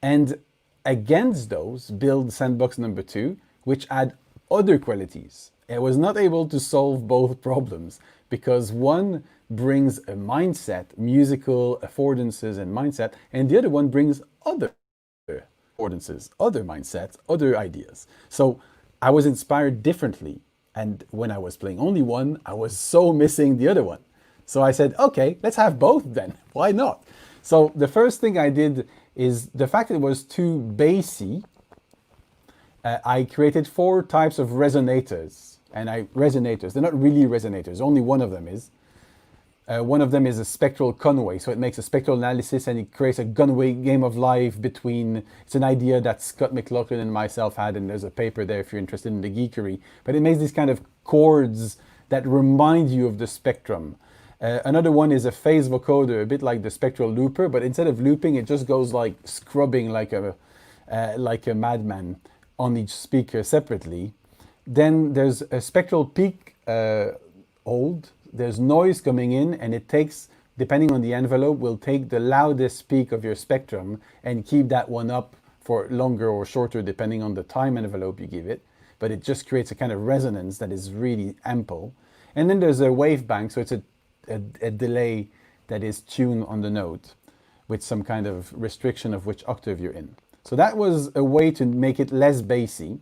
and against those build Sandbox number 2, which add other qualities. I was not able to solve both problems because one brings a mindset, musical affordances and mindset, and the other one brings other affordances, other mindsets, other ideas. So I was inspired differently. And when I was playing only one, I was so missing the other one. So I said, okay, let's have both then. Why not? So the first thing I did is the fact that it was too bassy. I created 4 types of resonators. They're not really resonators, only one of them is. One of them is a spectral Conway, so it makes a spectral analysis and it creates a Conway game of life between, it's an idea that Scott McLaughlin and myself had, and there's a paper there if you're interested in the geekery, but it makes these kind of chords that remind you of the spectrum. Another one is a phase vocoder, a bit like the spectral looper, but instead of looping, it just goes like scrubbing like a madman on each speaker separately. Then there's a spectral peak there's noise coming in, and it takes, depending on the envelope, will take the loudest peak of your spectrum and keep that one up for longer or shorter depending on the time envelope you give it, but it just creates a kind of resonance that is really ample. And then there's a wave bank, so it's a delay that is tuned on the note with some kind of restriction of which octave you're in. So that was a way to make it less bassy.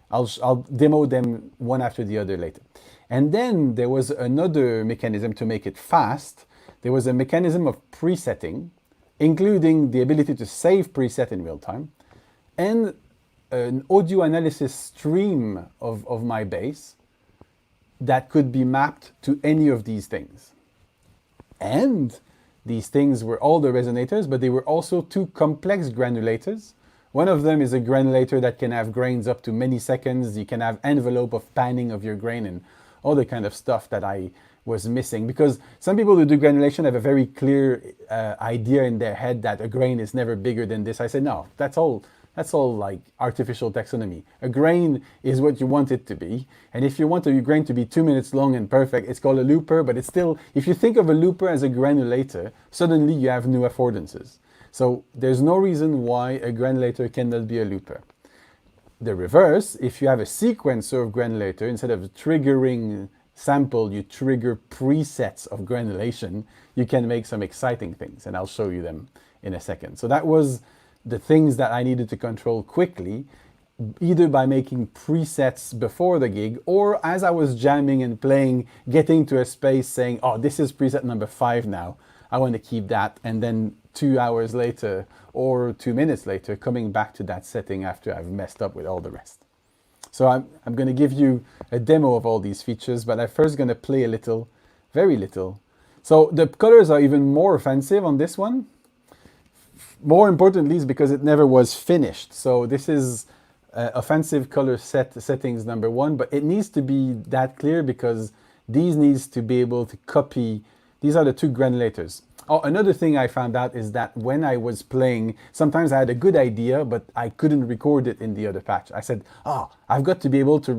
I'll demo them one after the other later. And then there was another mechanism to make it fast. There was a mechanism of presetting, including the ability to save preset in real time, and an audio analysis stream of my bass that could be mapped to any of these things. And these things were all the resonators, but they were also two complex granulators. One of them is a granulator that can have grains up to many seconds. You can have envelope of panning of your grain and all the kind of stuff that I was missing. Because some people who do granulation have a very clear idea in their head that a grain is never bigger than this. I said, no, that's all like artificial taxonomy. A grain is what you want it to be. And if you want a grain to be 2 minutes long and perfect, it's called a looper, but it's still, if you think of a looper as a granulator, suddenly you have new affordances. So there's no reason why a granulator cannot be a looper. The reverse, if you have a sequencer of granulator, instead of triggering sample, you trigger presets of granulation, you can make some exciting things, and I'll show you them in a second. So that was the things that I needed to control quickly, either by making presets before the gig, or as I was jamming and playing, getting to a space saying, oh, this is preset number 5 now, I want to keep that, and then 2 hours later or 2 minutes later coming back to that setting after I've messed up with all the rest. So I'm going to give you a demo of all these features, but I'm first going to play a little, very little. So the colors are even more offensive on this one. More importantly is because it never was finished. So this is offensive color settings number 1, but it needs to be that clear because these needs to be able to copy. These are the two granulators. Oh, another thing I found out is that when I was playing, sometimes I had a good idea, but I couldn't record it in the other patch. I said, oh, I've got to be able to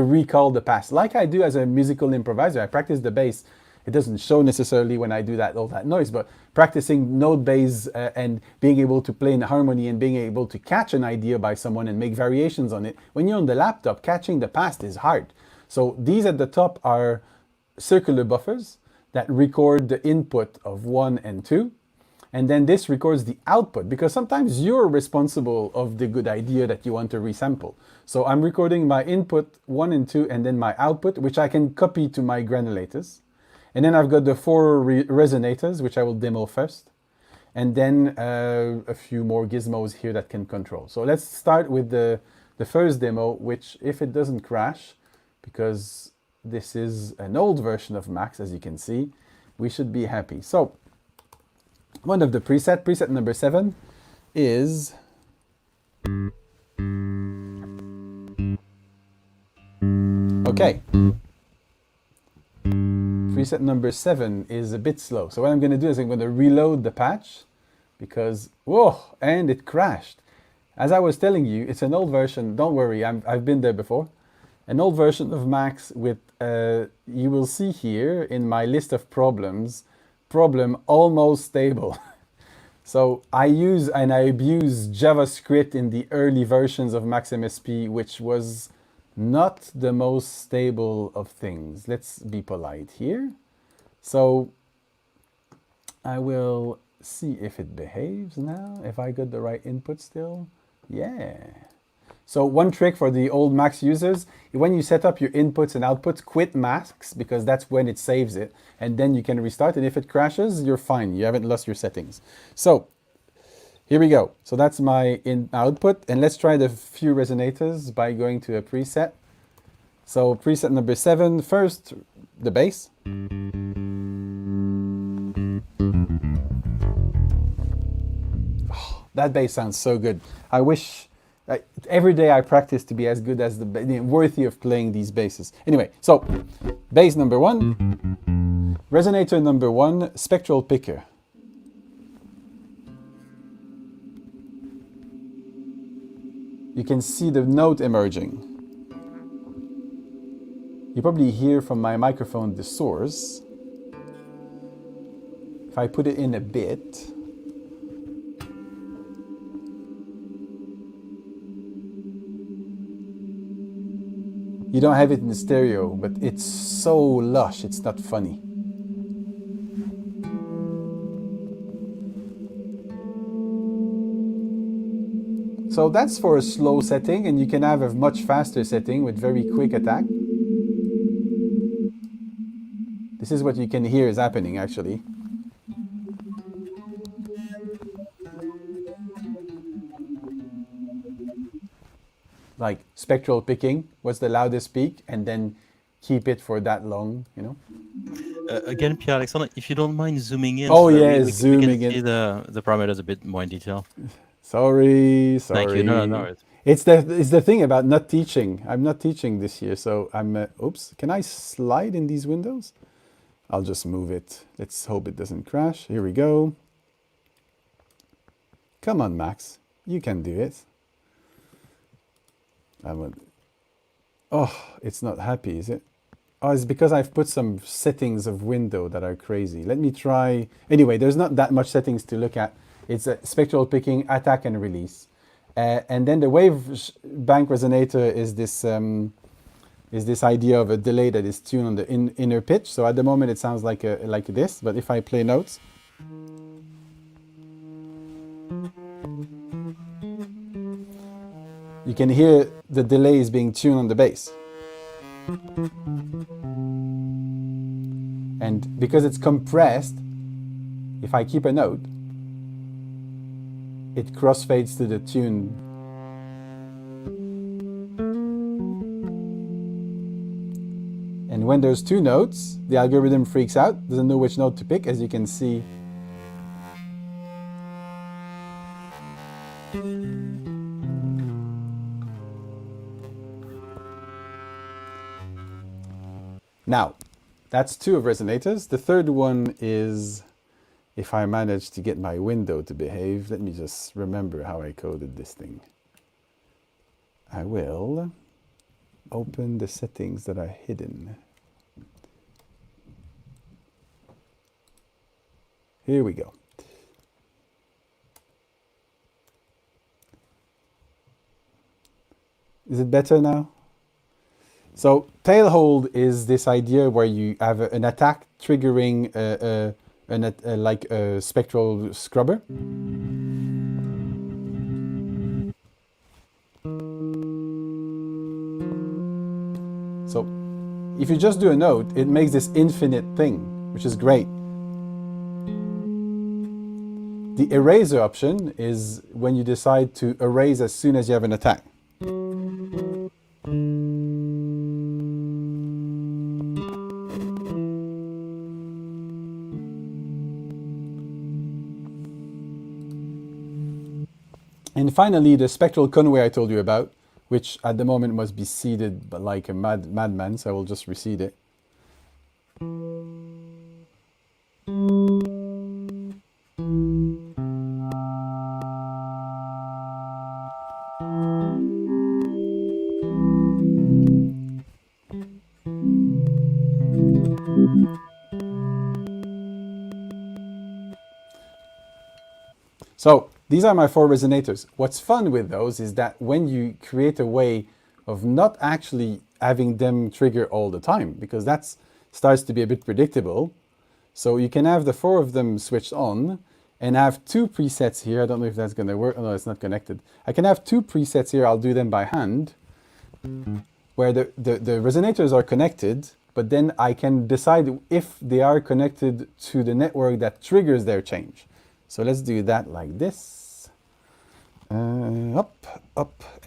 recall the past. Like I do as a musical improviser, I practice the bass. It doesn't show necessarily when I do that, all that noise, but practicing note bass and being able to play in harmony and being able to catch an idea by someone and make variations on it. When you're on the laptop, catching the past is hard. So these at the top are circular buffers that record the input of 1 and 2. And then this records the output, because sometimes you're responsible of the good idea that you want to resample. So I'm recording my input 1 and 2 and then my output, which I can copy to my granulators. And then I've got the 4 resonators, which I will demo first. And then a few more gizmos here that can control. So let's start with the first demo, which if it doesn't crash, because this is an old version of Max, as you can see, we should be happy. So one of the preset number 7 is okay. Preset number 7 is a bit slow. So what I'm going to do is I'm going to reload the patch because, whoa, and it crashed. As I was telling you, it's an old version. Don't worry, I've been there before. An old version of Max with, you will see here in my list of problems, problem almost stable. So I use and I abuse JavaScript in the early versions of Max MSP, which was not the most stable of things. Let's be polite here. So I will see if it behaves now, if I got the right input still. Yeah. So one trick for the old Max users, when you set up your inputs and outputs, quit Max, because that's when it saves it, and then you can restart, and if it crashes, you're fine. You haven't lost your settings. So here we go. So that's my output, and let's try the few resonators by going to a preset. So preset number 7, first, the bass. Oh, that bass sounds so good. I wish... every day I practice to be as good as worthy of playing these basses. Anyway, so bass number 1, resonator number 1, spectral picker. You can see the note emerging. You probably hear from my microphone the source. If I put it in a bit, You don't have it in the stereo, but it's so lush, it's not funny. So that's for a slow setting, and you can have a much faster setting with very quick attack. This is what you can hear is happening actually. Like spectral picking, what's the loudest peak, and then keep it for that long, you know. Again, Pierre Alexandre, if you don't mind zooming in, Oh so that yeah, we zooming can see in. the parameters a bit more in detail. Sorry. Thank you. No. It's the thing about not teaching. I'm not teaching this year, so I'm. Oops. Can I slide in these windows? I'll just move it. Let's hope it doesn't crash. Here we go. Come on, Max. You can do it. Oh, it's not happy, is it? Oh, it's because I've put some settings of window that are crazy. Let me try. Anyway, there's not that much settings to look at. It's a spectral picking, attack and release. And then the wave bank resonator is this idea of a delay that is tuned on the inner pitch. So at the moment it sounds like this, but if I play notes, you can hear the delay is being tuned on the bass. And because it's compressed, if I keep a note, it crossfades to the tune. And when there's two notes, the algorithm freaks out, doesn't know which note to pick, as you can see. Now, that's two of resonators. The third one is, if I manage to get my window to behave, let me just remember how I coded this thing. I will open the settings that are hidden. Here we go. Is it better now? So tail hold is this idea where you have an attack triggering like a spectral scrubber. So if you just do a note, it makes this infinite thing, which is great. The eraser option is when you decide to erase as soon as you have an attack. And finally, the spectral conway I told you about, which at the moment must be seeded like a madman, so I will just reseed it. So these are my 4 resonators. What's fun with those is that when you create a way of not actually having them trigger all the time, because that starts to be a bit predictable. So you can have the 4 of them switched on and have 2 presets here. I don't know if that's going to work. Oh, no, it's not connected. I can have 2 presets here. I'll do them by hand, where the resonators are connected, but then I can decide if they are connected to the network that triggers their change. So let's do that like this. Up,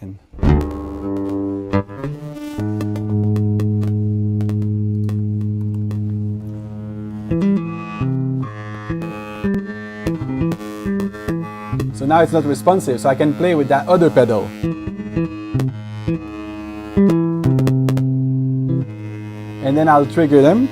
and... So now it's not responsive, so I can play with that other pedal. And then I'll trigger them.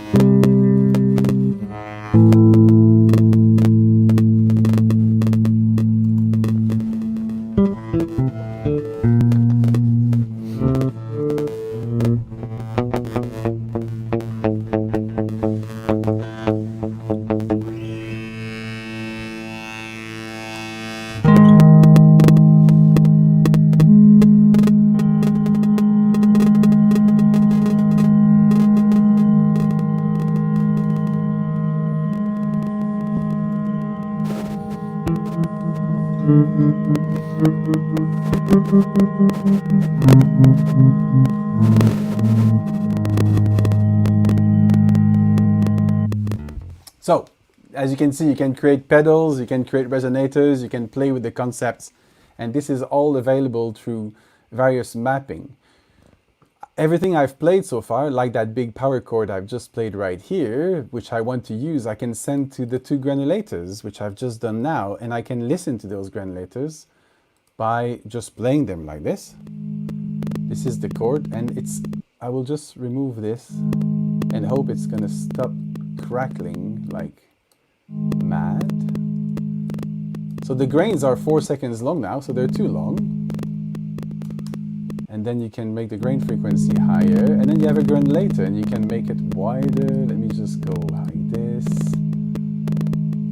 So, as you can see, you can create pedals, you can create resonators, you can play with the concepts, and this is all available through various mapping. Everything I've played so far, like that big power chord I've just played right here, which I want to use, I can send to the two granulators, which I've just done now, and I can listen to those granulators by just playing them like this. This is the chord, and I will just remove this and hope it's gonna stop crackling like mad. So the grains are 4 seconds long now, so they're too long. And then you can make the grain frequency higher, and then you have a granulator and you can make it wider. Let me just go like this,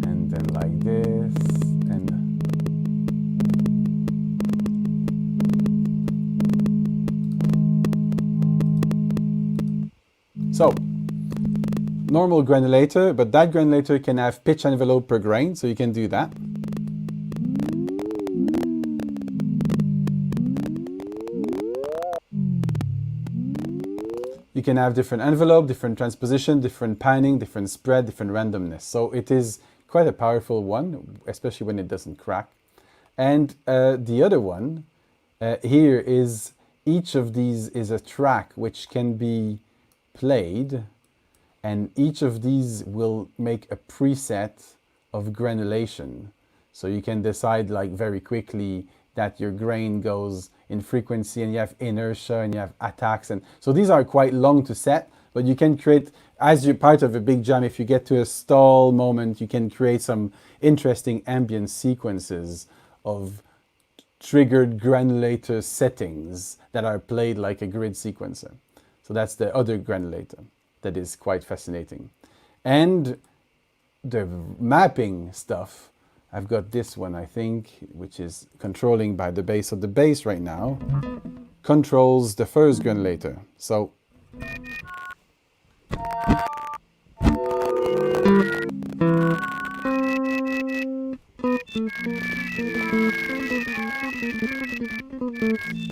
and then like this, and so normal granulator, but that granulator can have pitch envelope per grain, so you can do that. You can have different envelope, different transposition, different panning, different spread, different randomness. So it is quite a powerful one, especially when it doesn't crack. And the other one here is each of these is a track which can be played, and each of these will make a preset of granulation. So you can decide like very quickly that your grain goes in frequency, and you have inertia, and you have attacks, and so these are quite long to set, but you can create, as you're part of a big jam, if you get to a stall moment, you can create some interesting ambient sequences of triggered granulator settings that are played like a grid sequencer. So that's the other granulator that is quite fascinating. And the mapping stuff, I've got this one, I think, which is controlling by the bass. So the bass right now controls the first granulator. So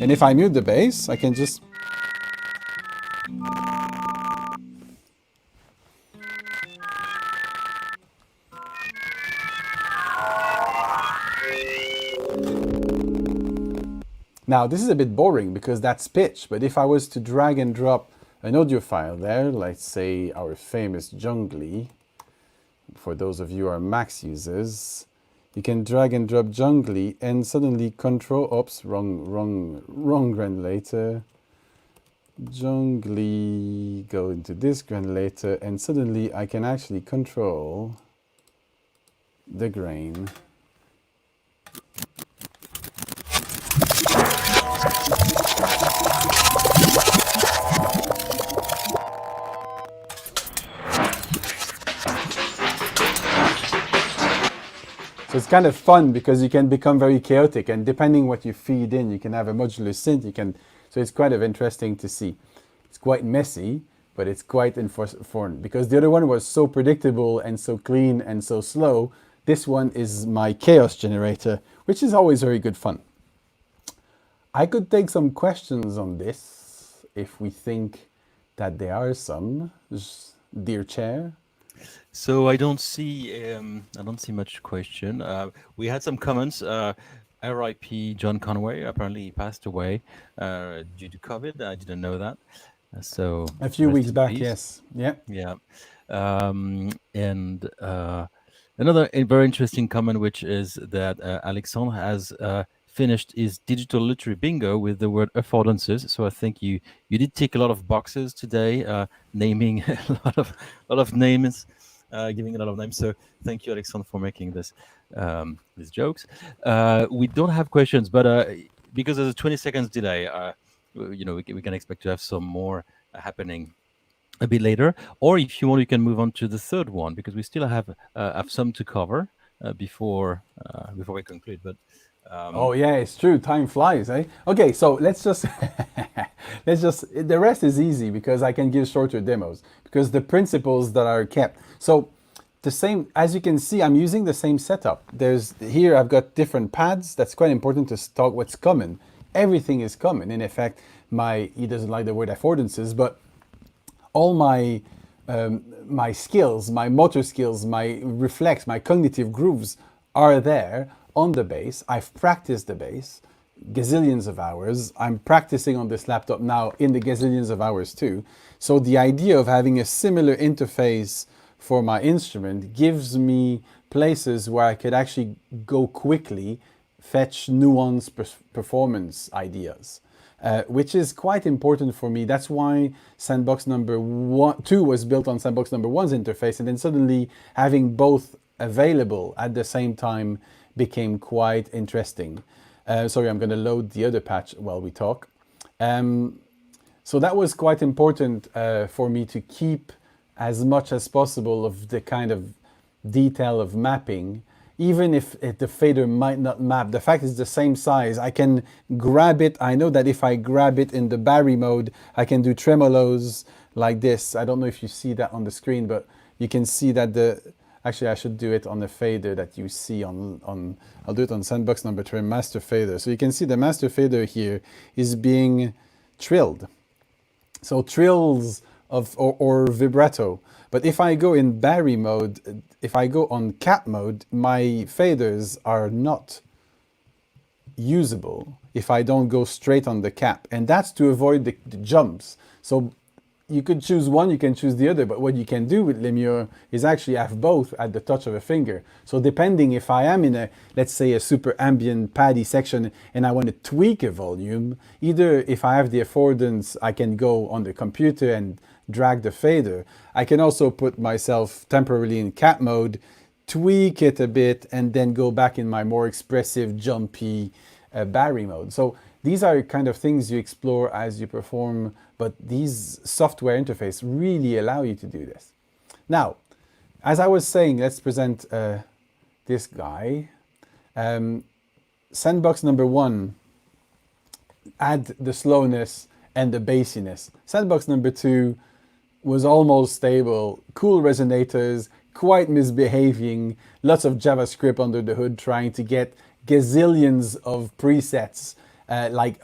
and if I mute the bass, I can just now, this is a bit boring because that's pitch, but if I was to drag and drop an audio file there, let's say our famous Jungly, for those of you who are Max users, you can drag and drop Jungly and suddenly control, oops, wrong granulator, Jungly, go into this granulator, and suddenly I can actually control the grain. So it's kind of fun because you can become very chaotic, and depending what you feed in, you can have a modular synth, so it's quite of interesting to see. It's quite messy, but it's quite informed because the other one was so predictable and so clean and so slow. This one is my chaos generator, which is always very good fun. I could take some questions on this if we think that there are some, dear chair. So I don't see much question. We had some comments. R.I.P. John Conway. Apparently, he passed away due to COVID. I didn't know that. So a few rest weeks in back, peace. yes, yeah. Yeah. And another very interesting comment, which is that Alexandre has finished his digital literary bingo with the word affordances. So I think you did tick a lot of boxes today, naming a lot of names. Giving a lot of names. So thank you, Alexandre, for making these jokes. We don't have questions, but because there's a 20 seconds delay, we can expect to have some more happening a bit later. Or if you want, you can move on to the third one because we still have some to cover before we conclude. But oh yeah, it's true. Time flies, eh? Okay, so let's just the rest is easy because I can give shorter demos because the principles that are kept. So the same, as you can see, I'm using the same setup. Here I've got different pads. That's quite important to talk what's common. Everything is common. In effect, he doesn't like the word affordances, but all my my skills, my motor skills, my reflex, my cognitive grooves are there on the bass. I've practiced the bass gazillions of hours. I'm practicing on this laptop now in the gazillions of hours too. So the idea of having a similar interface for my instrument gives me places where I could actually go quickly, fetch nuanced performance ideas, which is quite important for me. That's why Sandbox number 2 was built on Sandbox number 1's interface, and then suddenly having both available at the same time became quite interesting. Sorry, I'm going to load the other patch while we talk. So that was quite important for me to keep as much as possible of the kind of detail of mapping, even if the fader might not map. The fact it's the same size, I can grab it. I know that if I grab it in the Barry mode, I can do tremolos like this. I don't know if you see that on the screen, but you can see that actually I should do it on the fader that you see on I'll do it on Sandbox number 3, master fader. So you can see the master fader here is being trilled. So trills or vibrato. But if I go in Barry mode, if I go on cap mode, my faders are not usable if I don't go straight on the cap. And that's to avoid the jumps. So you could choose one, you can choose the other, but what you can do with Lemure is actually have both at the touch of a finger. So depending if I am in let's say a super ambient paddy section and I want to tweak a volume, either if I have the affordance, I can go on the computer and drag the fader. I can also put myself temporarily in cap mode, tweak it a bit, and then go back in my more expressive, jumpy Barry mode. So these are kind of things you explore as you perform, but these software interfaces really allow you to do this. Now, as I was saying, let's present this guy. Sandbox number 1 add the slowness and the bassiness. Sandbox number 2 was almost stable, cool resonators, quite misbehaving, lots of JavaScript under the hood trying to get gazillions of presets, like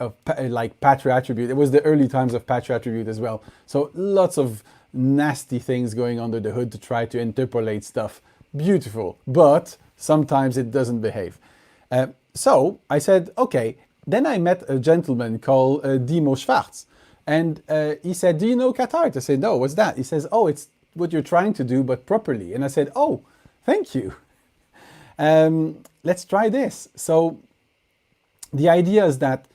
patch attribute. It was the early times of patch attribute as well. So lots of nasty things going under the hood to try to interpolate stuff. Beautiful, but sometimes it doesn't behave. So I said, okay. Then I met a gentleman called Dimo Schwartz. And he said, do you know Catart? I said, no, what's that? He says, oh, it's what you're trying to do, but properly. And I said, oh, thank you. Let's try this. So the idea is that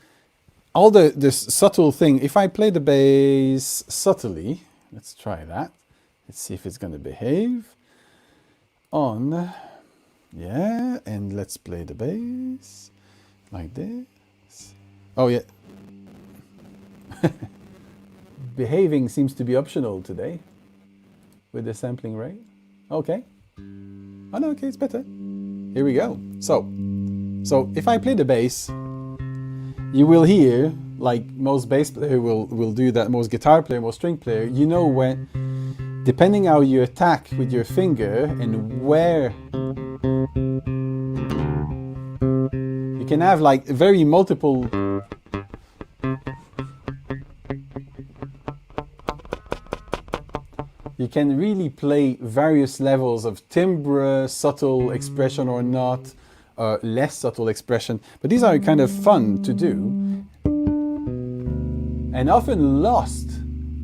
all this subtle thing, if I play the bass subtly, let's try that. Let's see if it's going to behave. On, yeah, and let's play the bass like this. Oh, yeah. Behaving seems to be optional today with the sampling rate. Okay. Oh, no, okay, it's better. Here we go. So if I play the bass, you will hear, like most bass player will do that, most guitar player, most string player, you know when, depending how you attack with your finger and where, you can have like very multiple you can really play various levels of timbre, subtle expression or not, less subtle expression. But these are kind of fun to do and often lost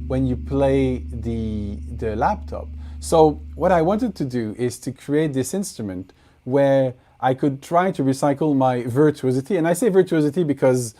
when you play the laptop. So what I wanted to do is to create this instrument where I could try to recycle my virtuosity. And I say virtuosity because,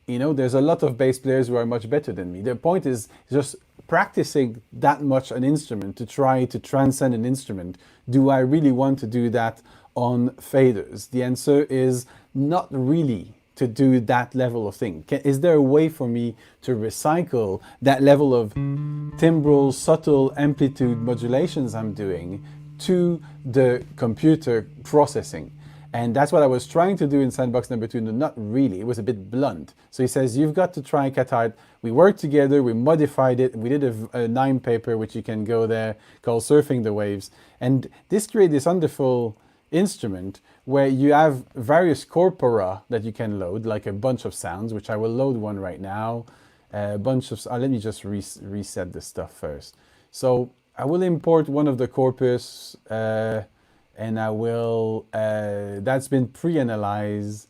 you know, there's a lot of bass players who are much better than me. The point is just practicing that much an instrument to try to transcend an instrument. Do I really want to do that on faders? The answer is not really to do that level of thing. Is there a way for me to recycle that level of timbral, subtle amplitude modulations I'm doing to the computer processing? And that's what I was trying to do in Sandbox number 2, no, not really. It was a bit blunt. So he says, you've got to try Catart. we worked together, we modified it, we did a 9 paper, which you can go there, called Surfing the Waves. And this created this wonderful instrument where you have various corpora that you can load, like a bunch of sounds, which I will load one right now. A bunch of, let me just reset this stuff first. So I will import one of the corpus, and I will, that's been pre-analyzed,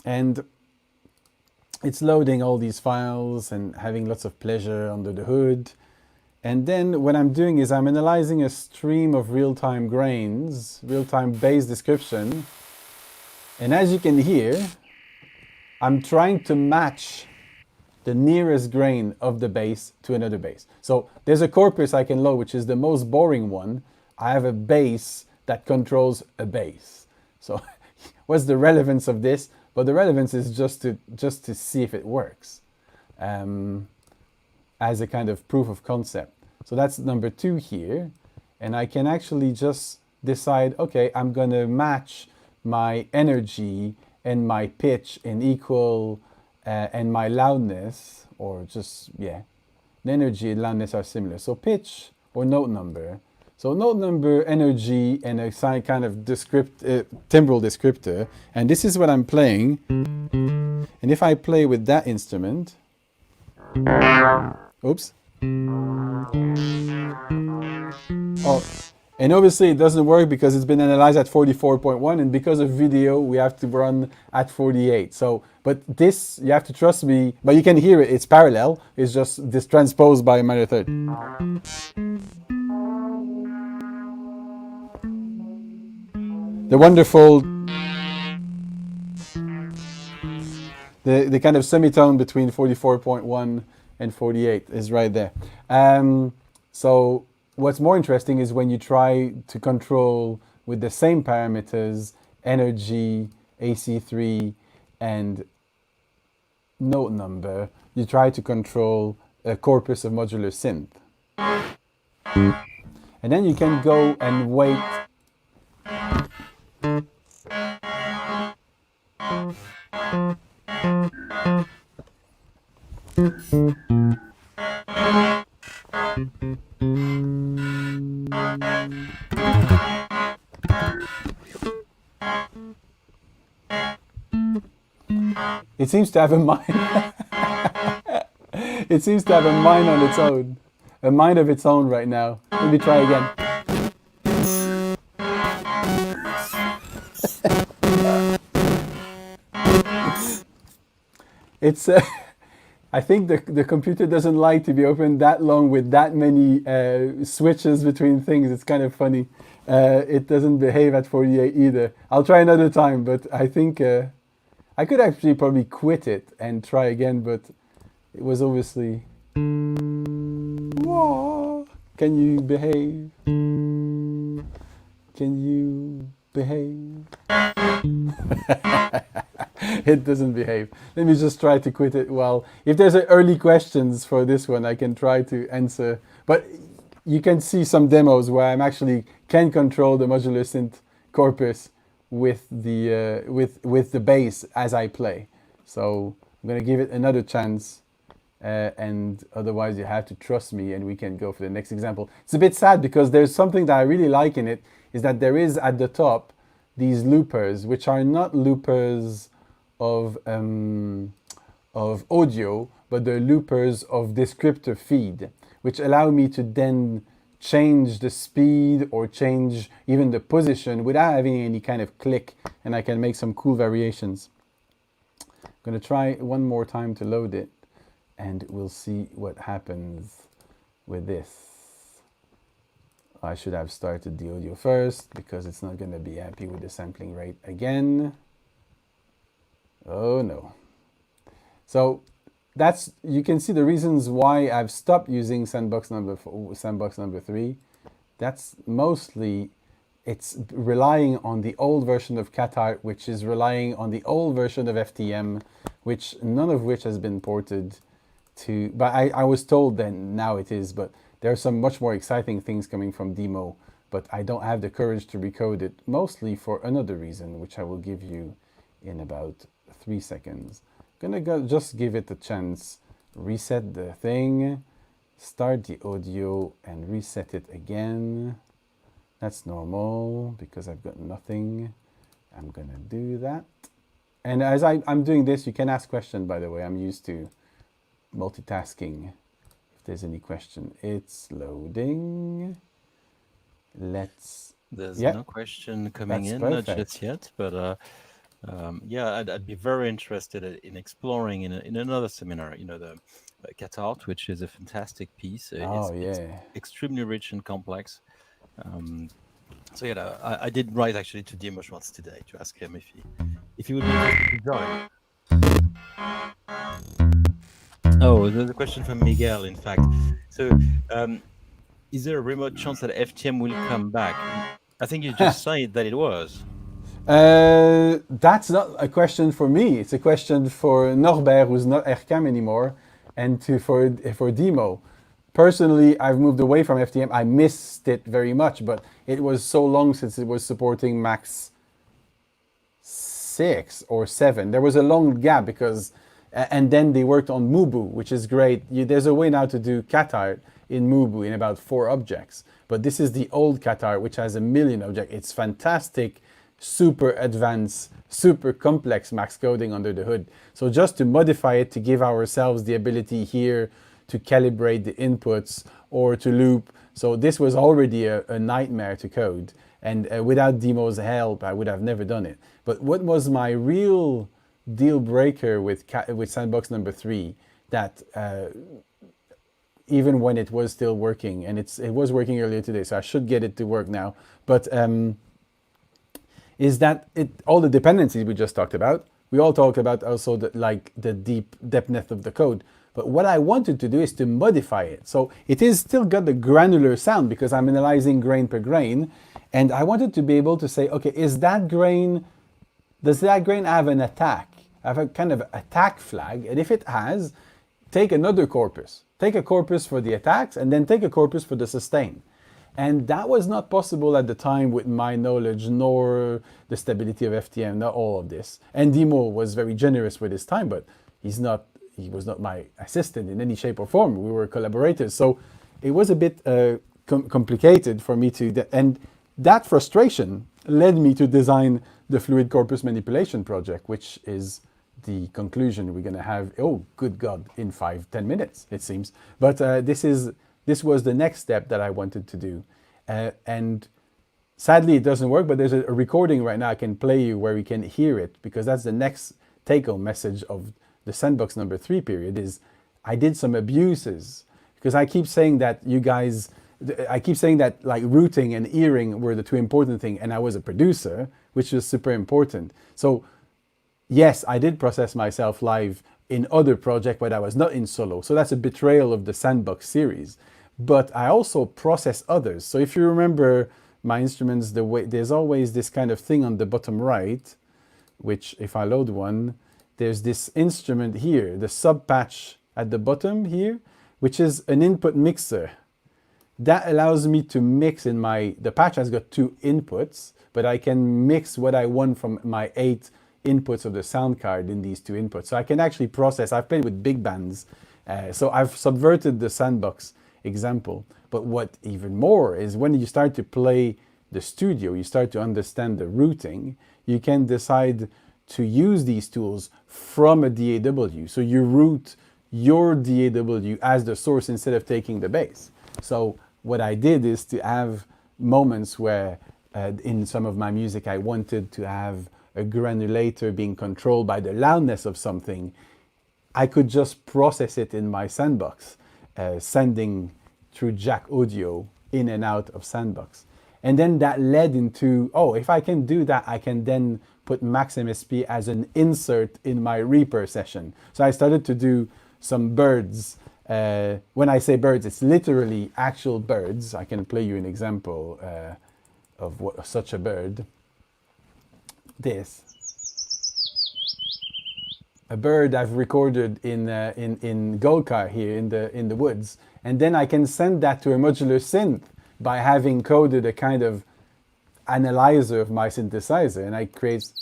and it's loading all these files and having lots of pleasure under the hood. And then what I'm doing is I'm analyzing a stream of real-time grains, real-time bass description. And as you can hear, I'm trying to match the nearest grain of the bass to another bass. So there's a corpus I can load, which is the most boring one. I have a bass that controls a bass. So what's the relevance of this? But the relevance is just to see if it works, as a kind of proof of concept. So that's number 2 here. And I can actually just decide, okay, I'm going to match my energy and my pitch in equal, and my loudness, or just, yeah, the energy and loudness are similar. So pitch or note number. So note number, energy, and a kind of timbral descriptor. And this is what I'm playing. And if I play with that instrument, oops. Oh, and obviously it doesn't work because it's been analyzed at 44.1, and because of video, we have to run at 48. So, but this, you have to trust me, but you can hear it, it's parallel. It's just this transposed by a minor third. The wonderful, the kind of semitone between 44.1 and 48 is right there. So what's more interesting is when you try to control with the same parameters, energy, AC3, and note number, you try to control a corpus of modular synth. And then you can go and wait. It seems to have a mind. It seems to have a mind on its own. A mind of its own right now. Let me try again. It's I think the computer doesn't like to be opened that long with that many switches between things. It's kind of funny. It doesn't behave at 48 either. I'll try another time, but I think I could actually probably quit it and try again, but it was obviously... Whoa. Can you behave? Can you behave? It doesn't behave. Let me just try to quit it. Well, if there's early questions for this one, I can try to answer. But you can see some demos where I'm actually can control the modular synth corpus with the with the bass as I play. So I'm going to give it another chance, and otherwise you have to trust me, and we can go for the next example. It's a bit sad because there's something that I really like in it, is that there is at the top these loopers, which are not loopers of audio, but they're loopers of descriptor feed, which allow me to then change the speed or change even the position without having any kind of click, and I can make some cool variations. I'm going to try one more time to load it, and we'll see what happens with this. I should have started the audio first because it's not going to be happy with the sampling rate again. Oh no. So that's, you can see the reasons why I've stopped using Sandbox number 3. That's mostly, it's relying on the old version of Qatar, which is relying on the old version of FTM, which none of which has been ported to, but I was told then now it is, but there are some much more exciting things coming from Demo, but I don't have the courage to recode it, mostly for another reason, which I will give you in about 3 seconds. I'm gonna just give it a chance reset the thing, start the audio and reset it again. That's normal because I've got nothing. I'm gonna do that. And as I'm doing this, you can ask questions, by the way. I'm used to multitasking. If there's any question, it's loading. There's Yeah, no question coming that's in, not perfect. just yet, but yeah, I'd be very interested in exploring in another seminar, the Cat Art, which is a fantastic piece. Oh, It's yeah. extremely rich and complex. So yeah, I did write actually to Dimo Schwartz today to ask him if he would be interested to join. Oh, there's a question from Miguel, in fact. So, is there a remote chance that FTM will come back? I think you just said that it was. That's not a question for me. It's a question for Norbert, who's not RCAM anymore, and for Dimo. Personally, I've moved away from FTM. I missed it very much, but it was so long since it was supporting Max 6 or 7. There was a long gap because, and then they worked on Mubu, which is great. There's a way now to do cat art in Mubu in about 4 objects, but this is the old cat art, which has a million objects. It's fantastic, super advanced, super complex max coding under the hood. So just to modify it, to give ourselves the ability here to calibrate the inputs or to loop. So this was already a nightmare to code. And without Dimo's help, I would have never done it. But what was my real deal breaker with Sandbox number 3, that even when it was still working, and it was working earlier today, so I should get it to work now, but is that all the dependencies we just talked about, we all talked about also the deep depthness of the code. But what I wanted to do is to modify it. So it is still got the granular sound because I'm analyzing grain per grain. And I wanted to be able to say, okay, does that grain have an attack? Have a kind of attack flag? And if it has, take another corpus. Take a corpus for the attacks and then take a corpus for the sustain. And that was not possible at the time with my knowledge, nor the stability of FTM, not all of this. And Dimo was very generous with his time, but he was not my assistant in any shape or form. We were collaborators. So it was a bit complicated for me and that frustration led me to design the Fluid Corpus Manipulation project, which is the conclusion we're going to have, oh, good God, in 5-10 minutes, it seems. But this was the next step that I wanted to do. And sadly, it doesn't work, but there's a recording right now I can play you where we can hear it, because that's the next take-home message of the Sandbox number 3 period, is I did some abuses. Because I keep saying that like routing and earring were the 2 important things, and I was a producer, which was super important. So yes, I did process myself live in other projects, but I was not in solo. So that's a betrayal of the Sandbox series. But I also process others. So if you remember my instruments, there's always this kind of thing on the bottom right, which if I load one, there's this instrument here, the sub patch at the bottom here, which is an input mixer. That allows me to mix the patch has got 2 inputs, but I can mix what I want from my 8 inputs of the sound card in these 2 inputs. So I can actually process. I've played with big bands. So I've subverted the Sandbox example. But what even more is when you start to play the studio, you start to understand the routing, you can decide to use these tools from a DAW. So you route your DAW as the source instead of taking the bass. So what I did is to have moments where in some of my music I wanted to have a granulator being controlled by the loudness of something. I could just process it in my Sandbox, sending through jack audio in and out of Sandbox. And then that led into, if I can do that, I can then put Max MSP as an insert in my Reaper session. So I started to do some birds. When I say birds, it's literally actual birds. I can play you an example of such a bird. This. A bird I've recorded in Golkar here in the woods. And then I can send that to a modular synth by having coded a kind of analyzer of my synthesizer, and I create. So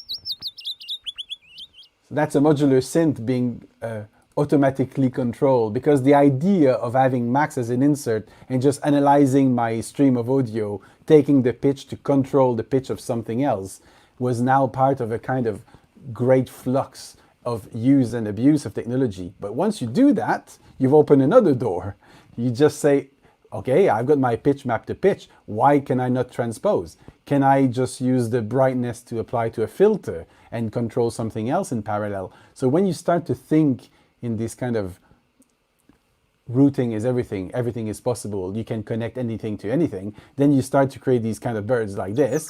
that's a modular synth being automatically controlled, because the idea of having Max as an insert and just analyzing my stream of audio, taking the pitch to control the pitch of something else, was now part of a kind of great flux of use and abuse of technology. But once you do that, you've opened another door. You just say, okay, I've got my pitch mapped to pitch. Why can I not transpose? Can I just use the brightness to apply to a filter and control something else in parallel? So when you start to think in this kind of routing is everything, everything is possible, you can connect anything to anything, then you start to create these kind of birds like this,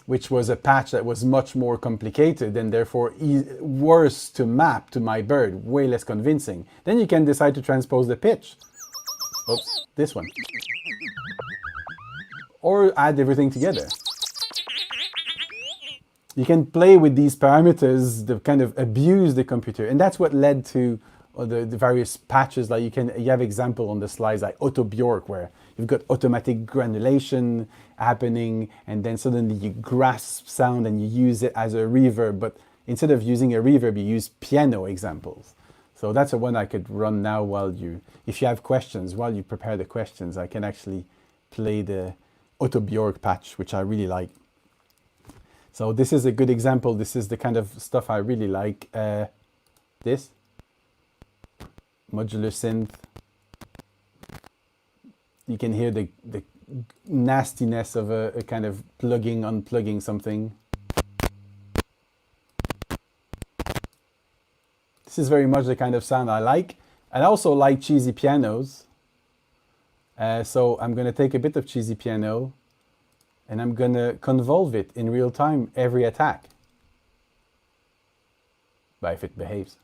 which was a patch that was much more complicated and therefore worse to map to my bird, way less convincing. Then you can decide to transpose the pitch. Oops, this one. Or add everything together. You can play with these parameters that kind of abuse the computer. And that's what led to the various patches. Like you have example on the slides like Auto Bjork, where you've got automatic granulation happening, and then suddenly you grasp sound and you use it as a reverb. But instead of using a reverb, you use piano examples. So that's a one I could run now while if you have questions, while you prepare the questions, I can actually play the Auto Bjork patch, which I really like. So this is a good example. This is the kind of stuff I really like. This modular synth. You can hear the nastiness of a kind of plugging, unplugging something. This is very much the kind of sound I like. I also like cheesy pianos. So I'm going to take a bit of cheesy piano and I'm going to convolve it in real time every attack. But if it behaves.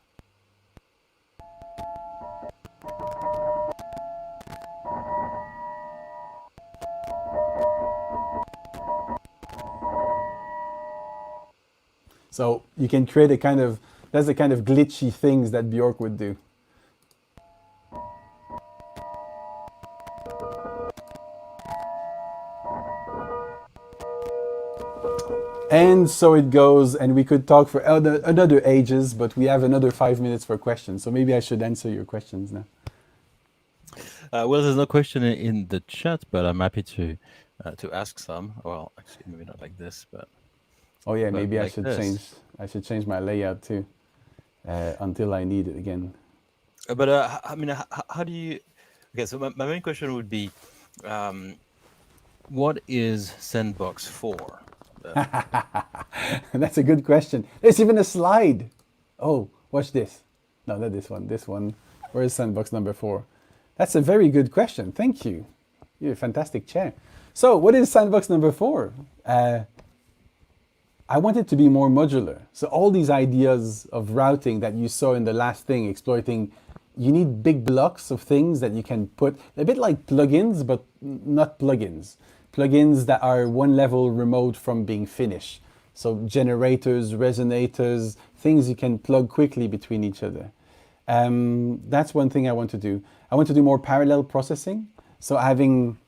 So you can create a kind of, that's the kind of glitchy things that Bjork would do. And so it goes, and we could talk for another ages, but we have another 5 minutes for questions. So maybe I should answer your questions now. Well, there's no question in the chat, but I'm happy to ask some. Well, actually, maybe not like this, but oh yeah, but maybe like I should change my layout too, until I need it again. But I mean, how do you? Okay, so my main question would be, what is Sandbox for? That's a good question. There's even a slide. Oh, watch this. No, not this one. This one. Where is Sandbox number 4? That's a very good question. Thank you. You're a fantastic chair. So, what is Sandbox number 4? I want it to be more modular. So all these ideas of routing that you saw in the last thing, exploiting, you need big blocks of things that you can put, a bit like plugins, but not plugins. Plugins that are one level remote from being finished. So generators, resonators, things you can plug quickly between each other. That's one thing I want to do. I want to do more parallel processing. So having,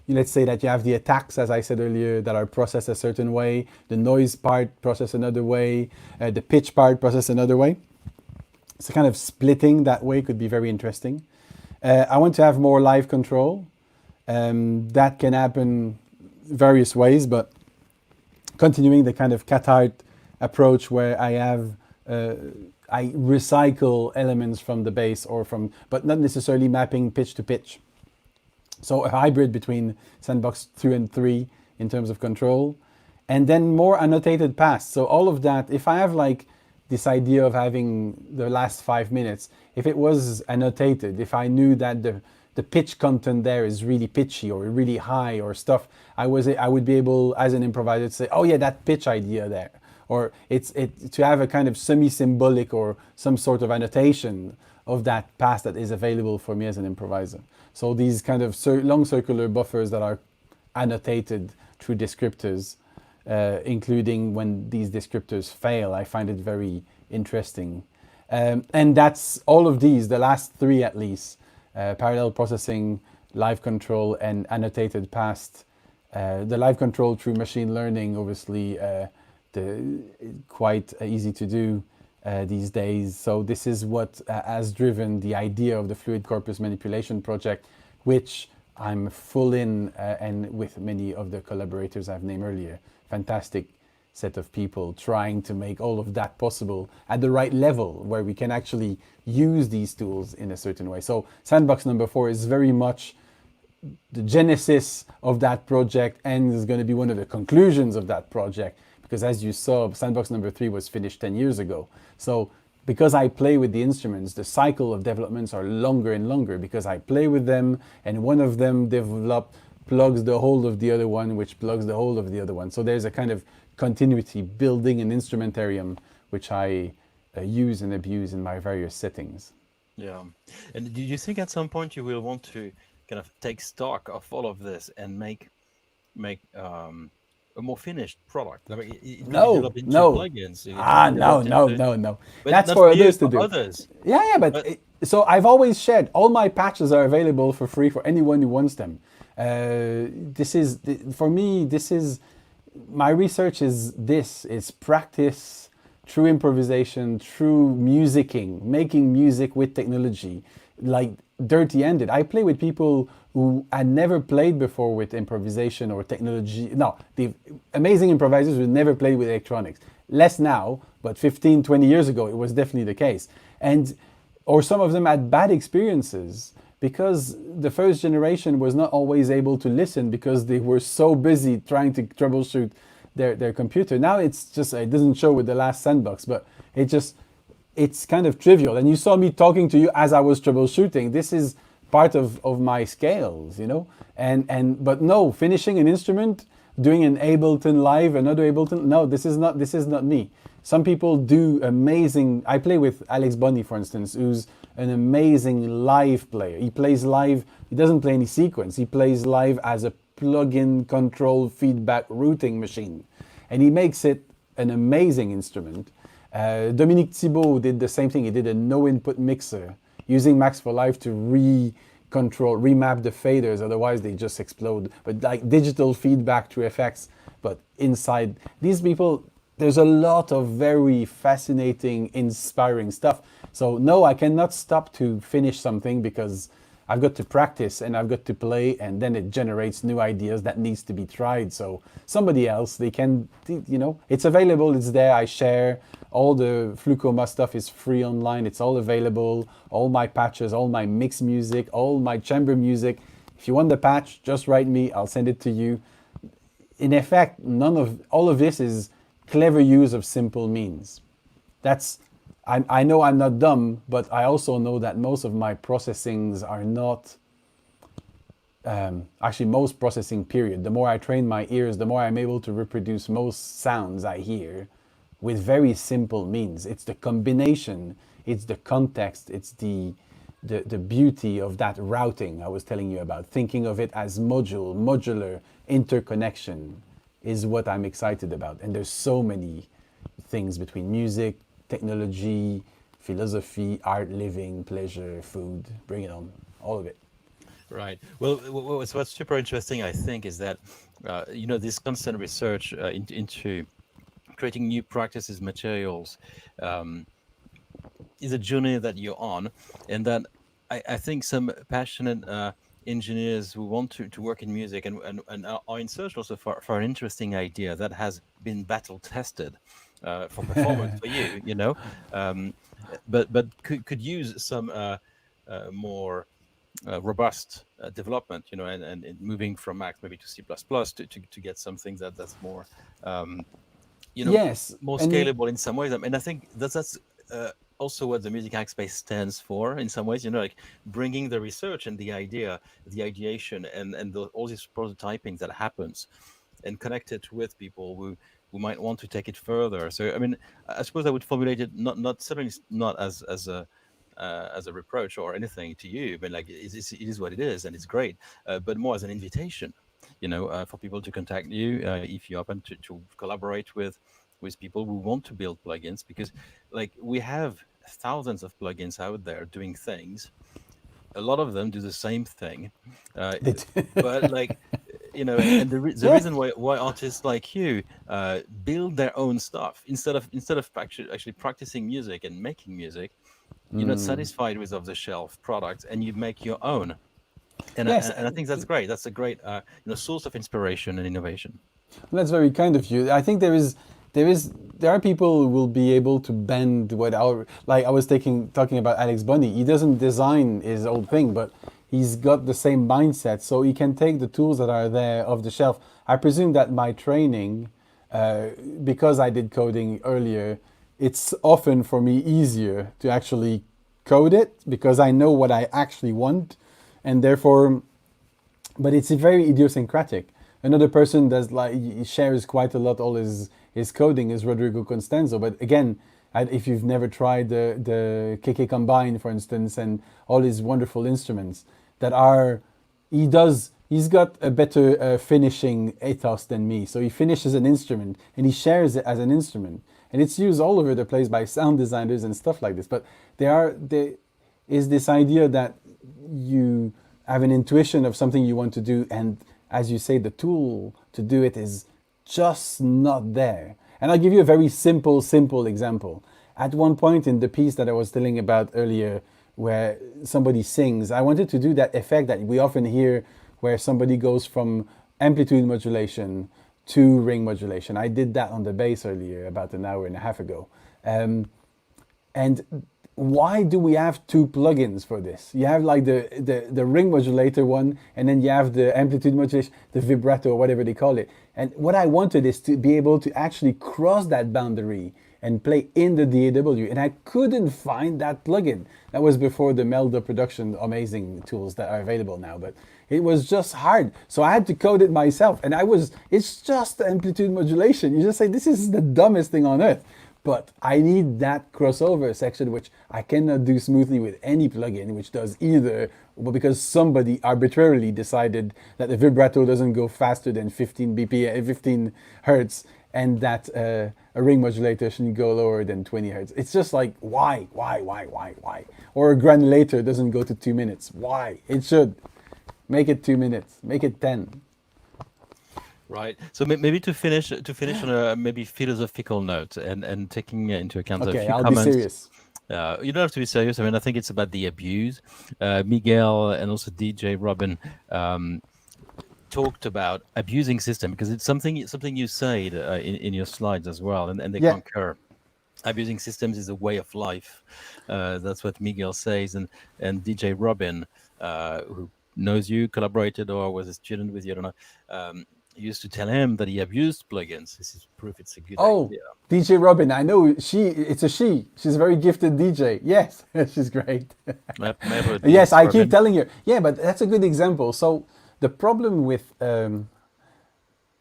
let's say that you have the attacks, as I said earlier, that are processed a certain way, the noise part processed another way, the pitch part processed another way. So kind of splitting that way could be very interesting. I want to have more live control. That can happen various ways, but continuing the kind of cat-art approach where I have I recycle elements from the bass but not necessarily mapping pitch to pitch. So a hybrid between Sandbox 2 and 3 in terms of control, and then more annotated paths. So all of that, if I have like this idea of having the last 5 minutes, if it was annotated, if I knew that the pitch content there is really pitchy or really high or stuff, I would be able as an improviser to say, oh yeah, that pitch idea there. Or to have a kind of semi-symbolic or some sort of annotation of that path that is available for me as an improviser. So these kind of long circular buffers that are annotated through descriptors, including when these descriptors fail, I find it very interesting. And that's all of these, the last 3 at least, parallel processing, live control, and annotated paths. The live control through machine learning, obviously, quite easy to do. these days. So this is what has driven the idea of the Fluid Corpus Manipulation project, which I'm full in, and with many of the collaborators I've named earlier. Fantastic set of people trying to make all of that possible at the right level where we can actually use these tools in a certain way. So Sandbox number 4 is very much the genesis of that project and is going to be one of the conclusions of that project, because as you saw, Sandbox number 3 was finished 10 years ago. So because I play with the instruments, the cycle of developments are longer and longer because I play with them and one of them plugs the whole of the other one, which plugs the whole of the other one. So there's a kind of continuity building an instrumentarium which I use and abuse in my various settings. Yeah. And do you think at some point you will want to kind of take stock of all of this and make a more finished product? I mean, it could be No, developed into no. plugins. It could be Ah, no, developed no, into, no, no. but That's not for for you, others to for do. others. Yeah, yeah, but But so I've always shared all my patches are available for free for anyone who wants them. This is for me. This is my research. Is practice, true improvisation, true musicking, making music with technology, like dirty-ended. I play with people who had never played before with improvisation or technology. No, the amazing improvisers who never played with electronics. Less now, but 15, 20 years ago, it was definitely the case. And or some of them had bad experiences because the first generation was not always able to listen because they were so busy trying to troubleshoot their computer. Now it's just, it doesn't show with the last Sandbox, but it's kind of trivial. And you saw me talking to you as I was troubleshooting. This is part of my scales, you know? But no, finishing an instrument, doing an Ableton live, another Ableton, no, this is not me. Some people do amazing. I play with Alex Bunny, for instance, who's an amazing live player. He plays live. He doesn't play any sequence. He plays live as a plug-in control feedback routing machine, and he makes it an amazing instrument. Dominique Thibault did the same thing. He did a no-input mixer using Max for Live to remap the faders. Otherwise, they just explode. But like digital feedback through effects. But inside these people, there's a lot of very fascinating, inspiring stuff. So no, I cannot stop to finish something because I've got to practice and I've got to play, and then it generates new ideas that needs to be tried. So somebody else, they can, it's available, it's there, I share. All the Flucoma stuff is free online, it's all available. All my patches, all my mix music, all my chamber music. If you want the patch, just write me, I'll send it to you. In effect, all of this is clever use of simple means. I know I'm not dumb, but I also know that most of my processings are not, actually most processing period. The more I train my ears, the more I'm able to reproduce most sounds I hear with very simple means. It's the combination, it's the context, it's the beauty of that routing I was telling you about. Thinking of it as modular interconnection is what I'm excited about. And there's so many things between music, technology, philosophy, art, living, pleasure, food. Bring it on, all of it. right. Well, what's super interesting, I think, is that this constant research into creating new practices, materials, um, is a journey that you're on, and that I think some passionate engineers who want to work in music and are in search also for an interesting idea that has been battle tested for performance for um, but could use some more robust development, and moving from Mac maybe to C++ to get something that's more um, Yes, more and scalable in some ways. I mean, I think that's also what the music hack space stands for in some ways. Like bringing the research and the idea, the ideation, and all this prototyping that happens, and connect it with people who might want to take it further. So, I mean, I suppose I would formulate it not certainly not as a reproach or anything to you, but like it is what it is, and it's great, but more as an invitation, for people to contact you if you're open to collaborate with people who want to build plugins, because like we have thousands of plugins out there doing things. A lot of them do the same thing, uh, it, but like the Yeah. reason why artists like you build their own stuff instead of actually practicing music and making music, you're not satisfied with off the shelf products and you make your own. And Yes, I think that's great. That's a great source of inspiration and innovation. that's very kind of you. I think there are people who will be able to bend what our, like I was talking about Alex Bunny. He doesn't design his own thing, but he's got the same mindset, so he can take the tools that are there off the shelf. I presume that my training, because I did coding earlier, it's often for me easier to actually code it because I know what I actually want, and therefore, but it's very idiosyncratic. Another person that's like shares quite a lot all his coding is Rodrigo Constanzo. But again, if you've never tried the KK Combine, for instance, and all his wonderful instruments that are, he's got a better finishing ethos than me. So he finishes an instrument and he shares it as an instrument, and it's used all over the place by sound designers and stuff like this. But there is this idea that you have an intuition of something you want to do, and as you say, the tool to do it is just not there. And I'll give you a very simple example. At one point in the piece that I was telling about earlier, where somebody sings, I wanted to do that effect that we often hear where somebody goes from amplitude modulation to ring modulation. I did that on the bass earlier, about an hour and a half ago. And why do we have two plugins for this? You have like the ring modulator one, and then you have the amplitude modulation, the vibrato, or whatever they call it. And what I wanted is to be able to actually cross that boundary and play in the DAW. And I couldn't find that plugin. That was before the Melda production amazing tools that are available now, but it was just hard. So I had to code it myself. And it's just amplitude modulation. You just say, this is the dumbest thing on earth. But I need that crossover section, which I cannot do smoothly with any plugin, which does either, well, because somebody arbitrarily decided that the vibrato doesn't go faster than 15 BPM, 15 hertz, and that a ring modulator shouldn't go lower than 20 hertz. It's just like, why? Or a granulator doesn't go to 2 minutes. Why? It should. Make it 2 minutes. Make it 10. Right. So maybe to finish on a maybe philosophical note, and taking into account a Okay, few I'll be comments. serious. You don't have to be serious. I mean, I think it's about the abuse. Miguel and also DJ Robin talked about abusing system, because it's something you said in your slides as well, and they Yeah. concur. Abusing systems is a way of life. That's what Miguel says, and DJ Robin, who knows you, collaborated or was a student with you, I don't know. Used to tell him that he abused plugins. This is proof it's a good Oh, idea. DJ Robin, I know it's a she. She's a very gifted DJ. Yes, she's great. I've never Yes, I keep Robin. telling you. Yeah, but that's a good example. So the problem with,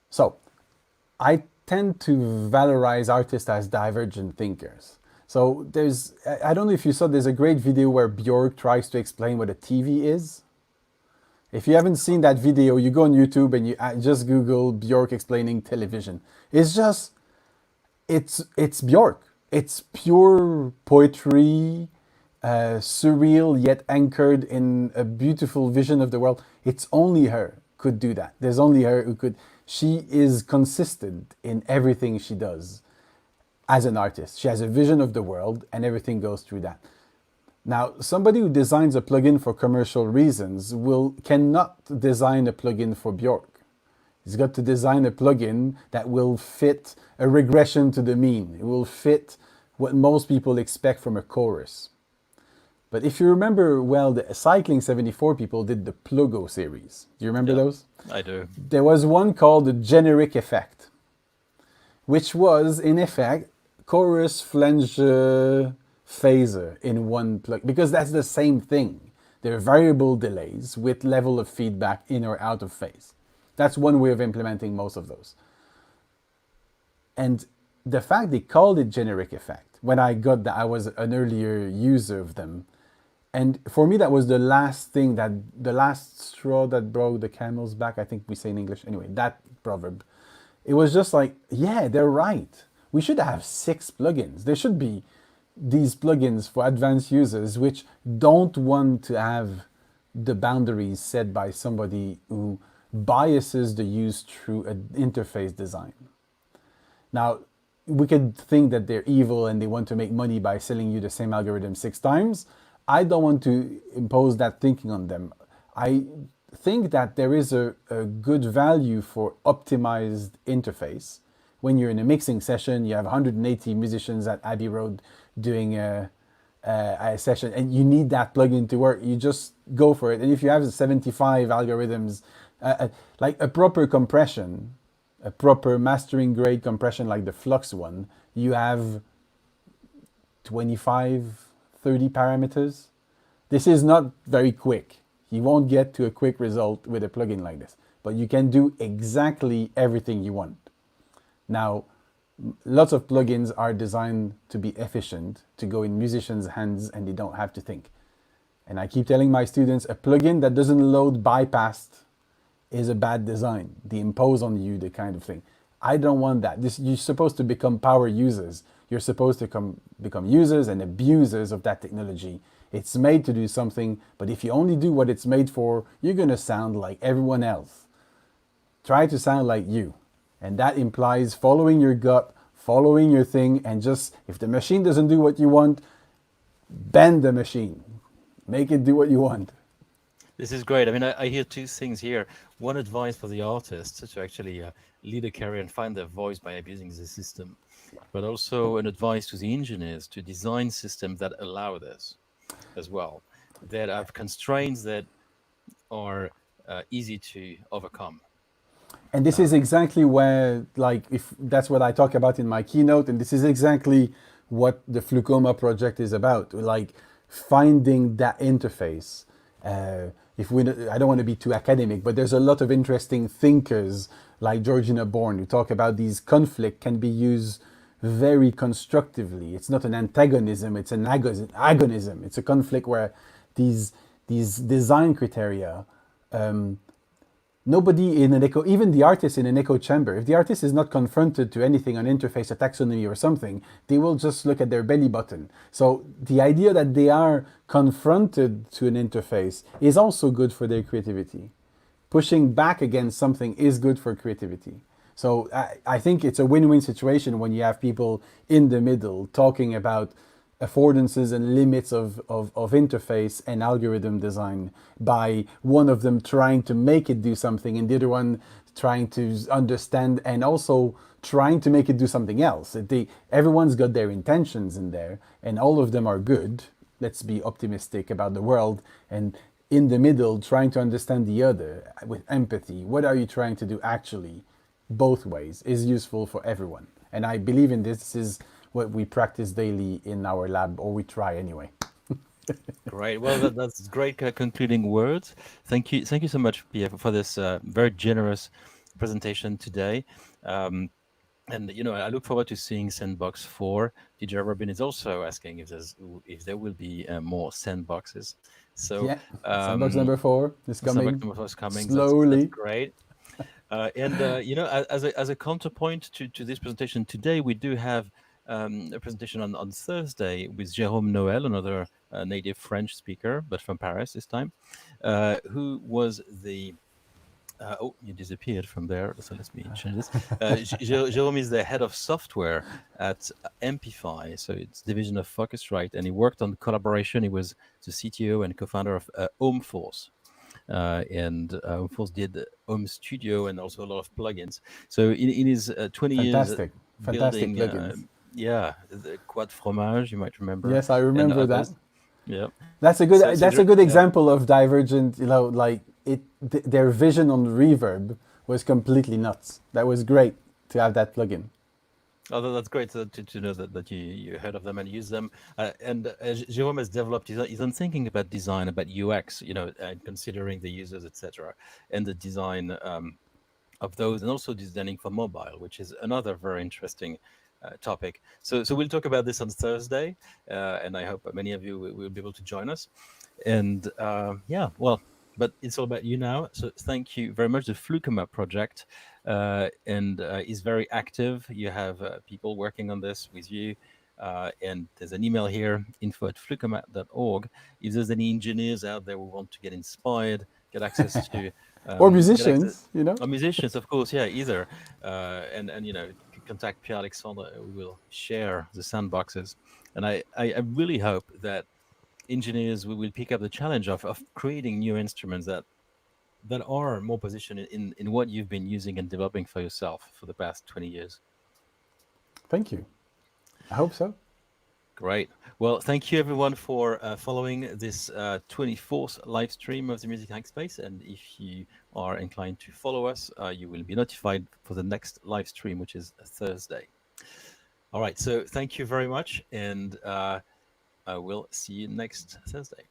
so I tend to valorize artists as divergent thinkers. So I don't know if you saw, there's a great video where Björk tries to explain what a TV is. If you haven't seen that video, you go on YouTube and you just Google Björk explaining television. It's Björk. It's pure poetry, surreal yet anchored in a beautiful vision of the world. It's only her could do that. There's only her who could. She is consistent in everything she does as an artist. She has a vision of the world, and everything goes through that. Now, somebody who designs a plugin for commercial reasons cannot design a plugin for Björk. He's got to design a plugin that will fit a regression to the mean. It will fit what most people expect from a chorus. But if you remember well, the Cycling 74 people did the Plugo series. Do you remember those? I do. There was one called the generic effect, which was, in effect, chorus, flange, phaser in one plug, because that's the same thing. They're variable delays with level of feedback in or out of phase. That's one way of implementing most of those. And the fact they called it generic effect, when I got that, I was an earlier user of them. And for me, that was the last straw that broke the camel's back, I think we say in English. Anyway, that proverb. It was just like, yeah, they're right. We should have 6 plugins. There should be these plugins for advanced users which don't want to have the boundaries set by somebody who biases the use through an interface design. Now, we could think that they're evil and they want to make money by selling you the same algorithm 6 times. I don't want to impose that thinking on them. I think that there is a good value for optimized interface. When you're in a mixing session, you have 180 musicians at Abbey Road doing a session, and you need that plugin to work. You just go for it. And if you have 75 algorithms, like a proper compression, a proper mastering grade compression like the Flux one, you have 25, 30 parameters. This is not very quick. You won't get to a quick result with a plugin like this, but you can do exactly everything you want. Now, lots of plugins are designed to be efficient, to go in musicians' hands, and they don't have to think. And I keep telling my students, a plugin that doesn't load bypassed is a bad design. They impose on you the kind of thing. I don't want that. You're supposed to become power users. You're supposed to become users and abusers of that technology. It's made to do something, but if you only do what it's made for, you're going to sound like everyone else. Try to sound like you. And that implies following your gut, following your thing, and just, if the machine doesn't do what you want, bend the machine. Make it do what you want. This is great. I mean, I hear two things here. One, advice for the artists to actually lead a career and find their voice by abusing the system, but also an advice to the engineers to design systems that allow this as well, that have constraints that are easy to overcome. And this is exactly where, like, if that's what I talk about in my keynote, and this is exactly what the Flucoma project is about, like finding that interface. I don't want to be too academic, but there's a lot of interesting thinkers like Georgina Bourne who talk about these conflict can be used very constructively. It's not an antagonism, it's an agonism. It's a conflict where these design criteria, nobody in an echo, even the artist in an echo chamber, if the artist is not confronted to anything on interface, a taxonomy or something, they will just look at their belly button. So the idea that they are confronted to an interface is also good for their creativity. Pushing back against something is good for creativity. So I think it's a win-win situation when you have people in the middle talking about affordances and limits of interface and algorithm design, by one of them trying to make it do something and the other one trying to understand and also trying to make it do something else. Everyone's got their intentions in there and all of them are good. Let's be optimistic about the world, and in the middle trying to understand the other with empathy. What are you trying to do actually? Both ways is useful for everyone. And I believe in this. This is what we practice daily in our lab, or we try anyway. Great. Well, that's great concluding words. Thank you so much, Pierre, for this very generous presentation today. And I look forward to seeing Sandbox 4. DJ Robin is also asking if there will be more sandboxes. So yeah, Sandbox number 4 is coming. Sandbox number 4 is coming. Slowly. That's great. As a counterpoint to this presentation today, we do have a presentation on Thursday with Jérôme Noël, another native French speaker, but from Paris this time, who was the you disappeared from there, so let me change this. Jérôme is the head of software at Amplify, so it's division of Focusrite, and he worked on collaboration. He was the CTO and co-founder of Homeforce. Homeforce did Home Studio and also a lot of plugins. So in his 20 fantastic years building, plugins. The Quad Fromage, you might remember. Yes, I remember that. Yeah, that's a good example of divergent. Their vision on reverb was completely nuts. That was great to have that plugin. Although that's great to know that you heard of them and use them. Jérôme has developed his own thinking about design, about UX, and considering the users, etc., and the design of those, and also designing for mobile, which is another very interesting topic. So we'll talk about this on Thursday, and I hope many of you will be able to join us. And but it's all about you now. So thank you very much. The Flucoma project is very active. You have people working on this with you. And there's an email here, info@flucoma.org. If there's any engineers out there who want to get inspired get access to Or get access. musicians, you know. Musicians, of course, yeah, either, and contact Pierre Alexandre. We will share the sandboxes, and I really hope that engineers will pick up the challenge of creating new instruments that are more positioned in what you've been using and developing for yourself for the past 20 years. Thank you. I hope so. Great. Well, thank you everyone for following this 24th live stream of the Music Hackspace. And if you are inclined to follow us, you will be notified for the next live stream, which is Thursday. All right. So thank you very much. And I will see you next Thursday.